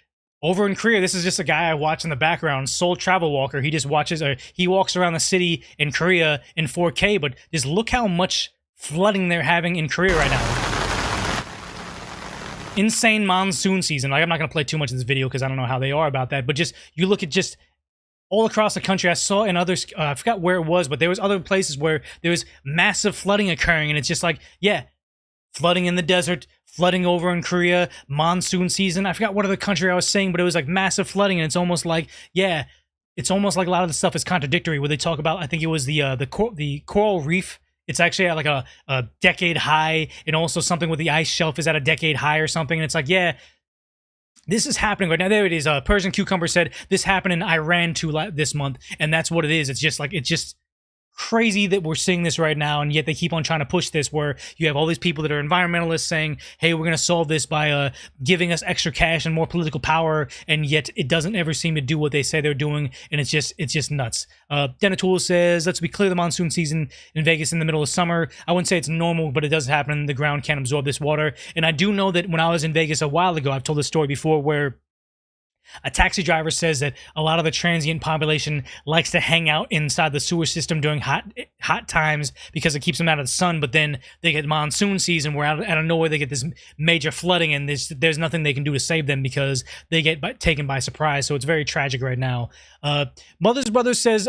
over in Korea, this is just a guy I watch in the background, Soul Travel Walker. He just he walks around the city in Korea in 4K, but just look how much flooding they're having in Korea right now. Insane monsoon season. Like, I'm not going to play too much of this video because I don't know how they are about that, but just, you look at just all across the country. I saw in others, I forgot where it was, but there was other places where there was massive flooding occurring, and it's just like, flooding in the desert, flooding over in Korea, monsoon season. I forgot what other country I was saying, but it was like massive flooding, and it's almost like, it's almost like a lot of the stuff is contradictory. Where they talk about, I think it was the coral reef. It's actually at like a decade high, and also something with the ice shelf is at a decade high or something. And it's like, this is happening right now. There it is. Persian Cucumber said this happened in Iran this month, and that's what it is. It's just crazy that we're seeing this right now, and yet they keep on trying to push this, where you have all these people that are environmentalists saying, hey, we're going to solve this by giving us extra cash and more political power, and yet it doesn't ever seem to do what they say they're doing, and it's just nuts. Denatool says, let's be clear, the monsoon season in Vegas in the middle of summer, I wouldn't say it's normal, but it does happen. The ground can't absorb this water. And I do know that when I was in Vegas a while ago, I've told this story before, where a taxi driver says that a lot of the transient population likes to hang out inside the sewer system during hot times because it keeps them out of the sun, but then they get monsoon season where out of nowhere they get this major flooding, and there's nothing they can do to save them because they get taken by surprise. So it's very tragic right now. Mother's Brother says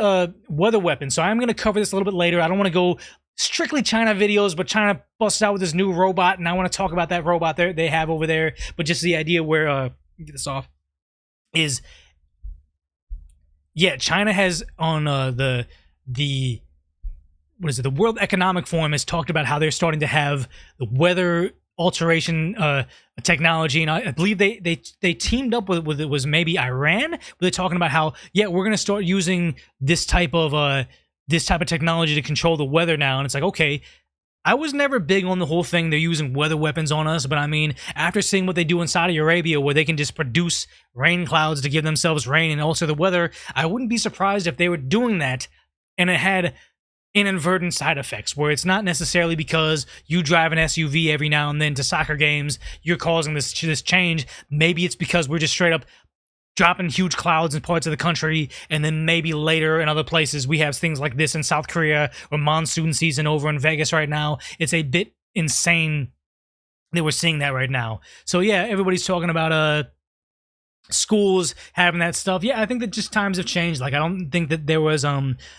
weather weapon. So I'm going to cover this a little bit later. I don't want to go strictly China videos, but China busted out with this new robot, and I want to talk about that robot they have over there. But just the idea where get this off. Is China has on the World Economic Forum has talked about how they're starting to have the weather alteration technology, and I believe they teamed up with it was maybe Iran, where they're talking about how we're going to start using this type of technology to control the weather now. And it's like, okay, I was never big on the whole thing they're using weather weapons on us, but I mean, after seeing what they do in Saudi Arabia, where they can just produce rain clouds to give themselves rain and also the weather, I wouldn't be surprised if they were doing that and it had inadvertent side effects, where it's not necessarily because you drive an SUV every now and then to soccer games you're causing this change. Maybe it's because we're just straight up dropping huge clouds in parts of the country, and then maybe later in other places we have things like this in South Korea or monsoon season over in Vegas right now. It's a bit insane that we're seeing that right now. So yeah, everybody's talking about schools having that stuff. Yeah, I think that just times have changed. Like, I don't think that there was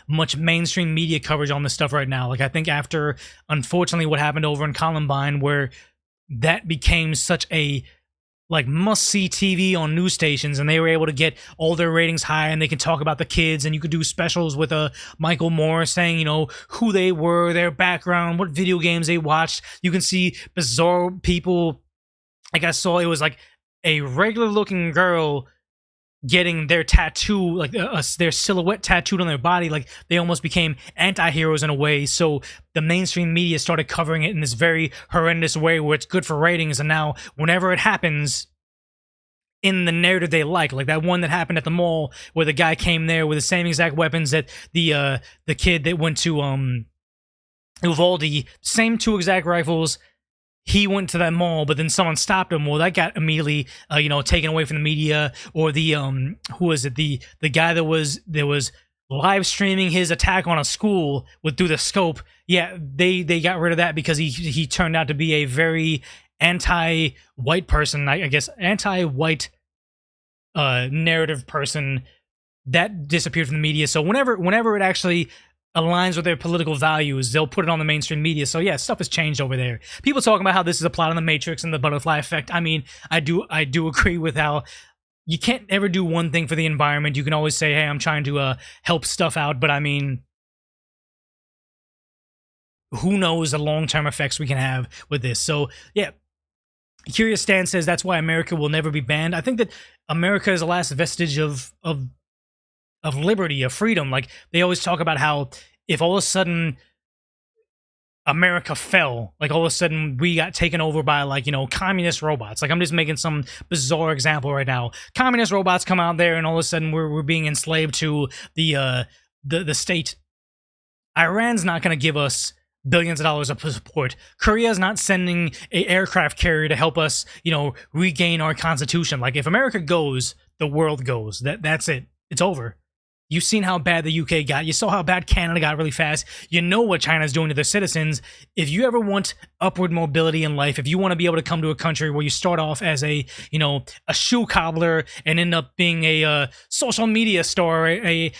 much mainstream media coverage on this stuff right now. Like, I think after, unfortunately, what happened over in Columbine, where that became such a like must-see TV on news stations, and they were able to get all their ratings high, and they can talk about the kids, and you could do specials with Michael Moore saying, you know, who they were, their background, what video games they watched. You can see bizarre people. Like, I saw it was like a regular-looking girl getting their tattoo, like their silhouette tattooed on their body. Like, they almost became anti-heroes in a way. So the mainstream media started covering it in this very horrendous way where it's good for ratings. And now whenever it happens in the narrative they like that one that happened at the mall where the guy came there with the same exact weapons that the kid that went to Uvalde, same 2 exact rifles. He went to that mall, but then someone stopped him. Well, that got immediately, taken away from the media. Or the who was it? The guy that was live streaming his attack on a school through the scope. Yeah, they got rid of that because he turned out to be a very anti-white person. I guess anti-white narrative person that disappeared from the media. So whenever it actually aligns with their political values, they'll put it on the mainstream media. So yeah, stuff has changed over there. People talking about how this is a plot on the Matrix and the butterfly effect. I mean, I do agree with how you can't ever do one thing for the environment. You can always say, hey, I'm trying to help stuff out, but I mean, who knows the long-term effects we can have with this. So yeah, Curious Stan says that's why America will never be banned. I think that America is the last vestige of liberty, of freedom. Like, they always talk about how if all of a sudden America fell, like all of a sudden we got taken over by communist robots. Like, I'm just making some bizarre example right now. Communist robots come out there and all of a sudden we're being enslaved to the state. Iran's not going to give us billions of dollars of support. Korea's not sending an aircraft carrier to help us, regain our constitution. Like, if America goes, the world goes. That's it. It's over. You've seen how bad the UK got. You saw how bad Canada got really fast. You know what China's doing to their citizens. If you ever want upward mobility in life, if you want to be able to come to a country where you start off as a shoe cobbler and end up being a social media star, a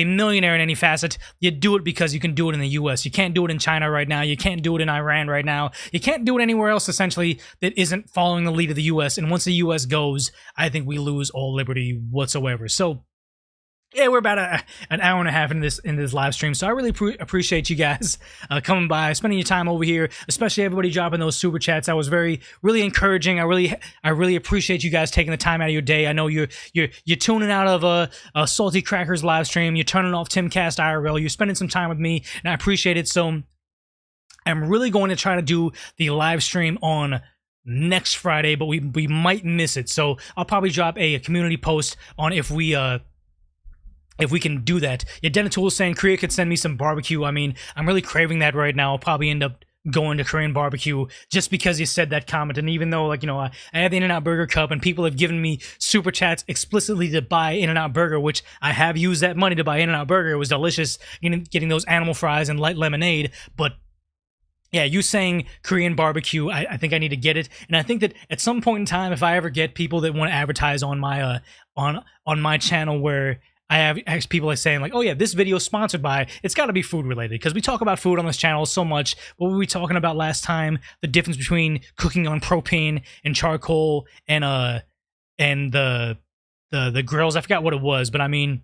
millionaire in any facet, you do it because you can do it in the US. You can't do it in China right now. You can't do it in Iran right now. You can't do it anywhere else, essentially, that isn't following the lead of the US. And once the US goes, I think we lose all liberty whatsoever. So yeah, we're about an hour and a half in this live stream, so I really appreciate you guys coming by, spending your time over here, especially everybody dropping those super chats. That was really encouraging. I really appreciate you guys taking the time out of your day. I know you're tuning out of a Salty Crackers live stream. You're turning off Timcast IRL. You're spending some time with me, and I appreciate it. So I'm really going to try to do the live stream on next Friday, but we might miss it. So I'll probably drop a community post on if we can do that. Yeah, Denatool is saying Korea could send me some barbecue. I mean, I'm really craving that right now. I'll probably end up going to Korean barbecue just because you said that comment. And even though, I have the In-N-Out Burger Cup and people have given me super chats explicitly to buy In-N-Out Burger, which I have used that money to buy In-N-Out Burger. It was delicious getting those animal fries and light lemonade. But yeah, you saying Korean barbecue, I think I need to get it. And I think that at some point in time, if I ever get people that want to advertise on my on my channel where I have asked people saying oh yeah, this video is sponsored by, it's got to be food related, because we talk about food on this channel so much. What were we talking about last time? The difference between cooking on propane and charcoal and the grills. I forgot what it was, but I mean,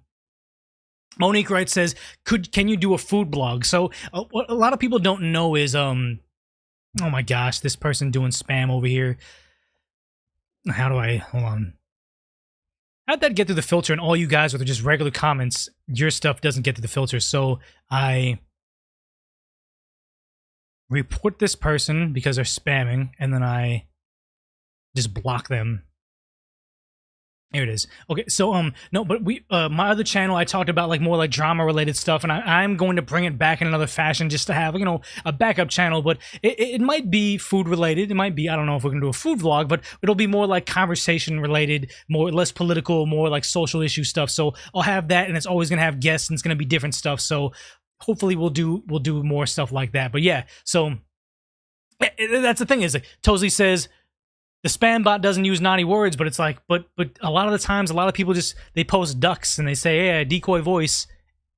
Monique Wright says, can you do a food blog? So what a lot of people don't know is oh my gosh, this person doing spam over here. How do I hold on? How'd that get through the filter, and all you guys with just regular comments, your stuff doesn't get through the filter? So I report this person because they're spamming, and then I just block them. Here it is. Okay, so no, but we my other channel I talked about like more like drama related stuff, and I'm going to bring it back in another fashion just to have, you know, a backup channel. But it might be food related. It might be, I don't know if we're gonna do a food vlog, but it'll be more like conversation related, more less political, more like social issue stuff. So I'll have that, and it's always gonna have guests, and it's gonna be different stuff. So hopefully we'll do more stuff like that. But yeah, so that's the thing is like Tosley says, the spam bot doesn't use naughty words, but it's like, but a lot of the times, a lot of people just, they post ducks and they say, hey, decoy voice,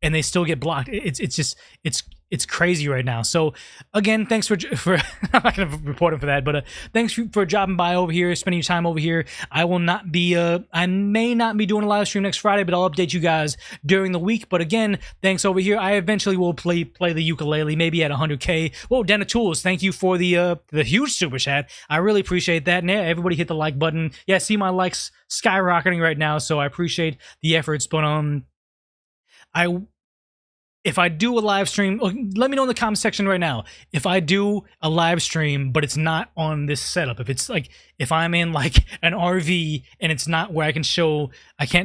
and they still get blocked. It's crazy right now. So again, thanks for I'm not gonna report him for that, but thanks for dropping by over here, spending your time over here. I will not be I may not be doing a live stream next Friday, but I'll update you guys during the week. But again, thanks over here. I eventually will play the ukulele, maybe at 100K. Whoa, Dana Tools, thank you for the huge super chat. I really appreciate that. And yeah, everybody hit the like button. Yeah, see my likes skyrocketing right now, so I appreciate the efforts. But if I do a live stream, let me know in the comment section right now. If I do a live stream, but it's not on this setup, if it's like, if I'm in like an RV and it's not where I can't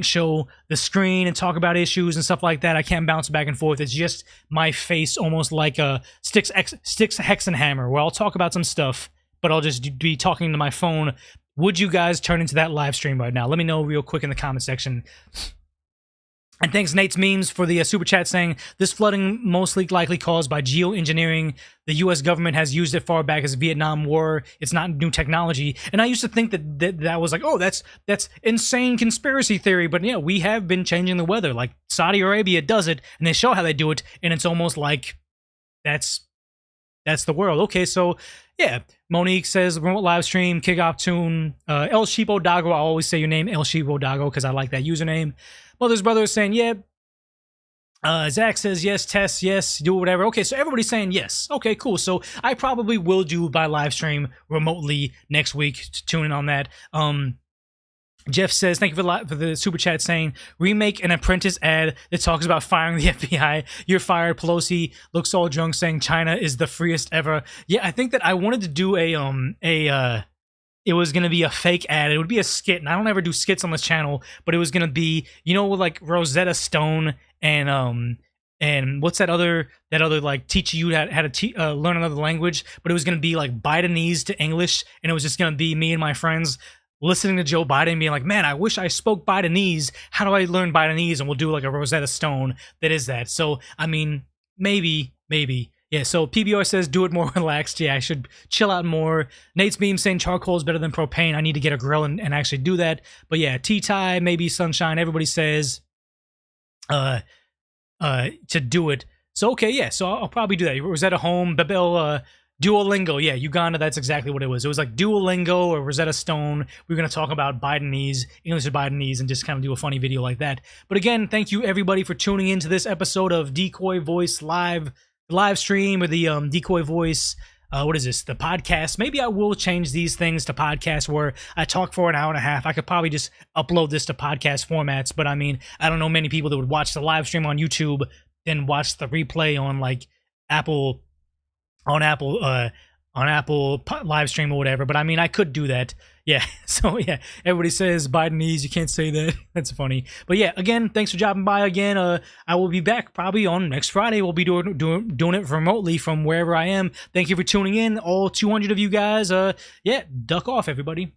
show the screen and talk about issues and stuff like that, I can't bounce back and forth. It's just my face, almost like a Sticks Hexenhammer, where I'll talk about some stuff, but I'll just be talking to my phone. Would you guys turn into that live stream right now? Let me know real quick in the comment section. And thanks, Nate's Memes, for the super chat saying, this flooding mostly likely caused by geoengineering. The U.S. government has used it far back as Vietnam War. It's not new technology. And I used to think that was like, oh, that's insane conspiracy theory. But yeah, we have been changing the weather. Like Saudi Arabia does it, and they show how they do it, and it's almost like that's the world. Okay, so yeah, Monique says remote live stream, kickoff tune. El Sheepo Dago, I always say your name, El Sheepo Dago, because I like that username. Mother's brother is saying, yeah. Zach says, yes. Tess, yes. Do whatever. Okay, so everybody's saying yes. Okay, cool. So I probably will do by live stream remotely next week. Tune in on that. Jeff says, thank you for the super chat saying, remake an Apprentice ad that talks about firing the FBI. You're fired. Pelosi looks all drunk saying China is the freest ever. Yeah, I think that I wanted to do it was going to be a fake ad. It would be a skit, and I don't ever do skits on this channel, but it was going to be, you know, like Rosetta Stone and what's that other like teach you how to learn another language, but it was going to be like Bidenese to English, and it was just going to be me and my friends listening to Joe Biden being like, man, I wish I spoke Bidenese. How do I learn Bidenese? And we'll do like a Rosetta Stone that is that. So, I mean, maybe. Yeah, so PBR says, do it more relaxed. Yeah, I should chill out more. Nate's Beam saying charcoal is better than propane. I need to get a grill and actually do that. But yeah, tea-tie, maybe sunshine. Everybody says to do it. So, okay, yeah, so I'll probably do that. Rosetta Home, Babel, Duolingo. Yeah, Uganda, that's exactly what it was. It was like Duolingo or Rosetta Stone. We were going to talk about Bidenese, English to Bidenese, and just kind of do a funny video like that. But again, thank you everybody for tuning into this episode of Decoy Voice live stream, or the Decoy Voice, what is this, the podcast. Maybe I will change these things to podcasts where I talk for an hour and a half. I could probably just upload this to podcast formats, but I mean, I don't know many people that would watch the live stream on YouTube then watch the replay on like Apple live stream or whatever. But I mean, I could do that. Yeah. So yeah, everybody says Bidenese. You can't say that. That's funny. But yeah, again, thanks for dropping by again. I will be back probably on next Friday. We'll be doing it remotely from wherever I am. Thank you for tuning in, all 200 of you guys. Yeah, duck off, everybody.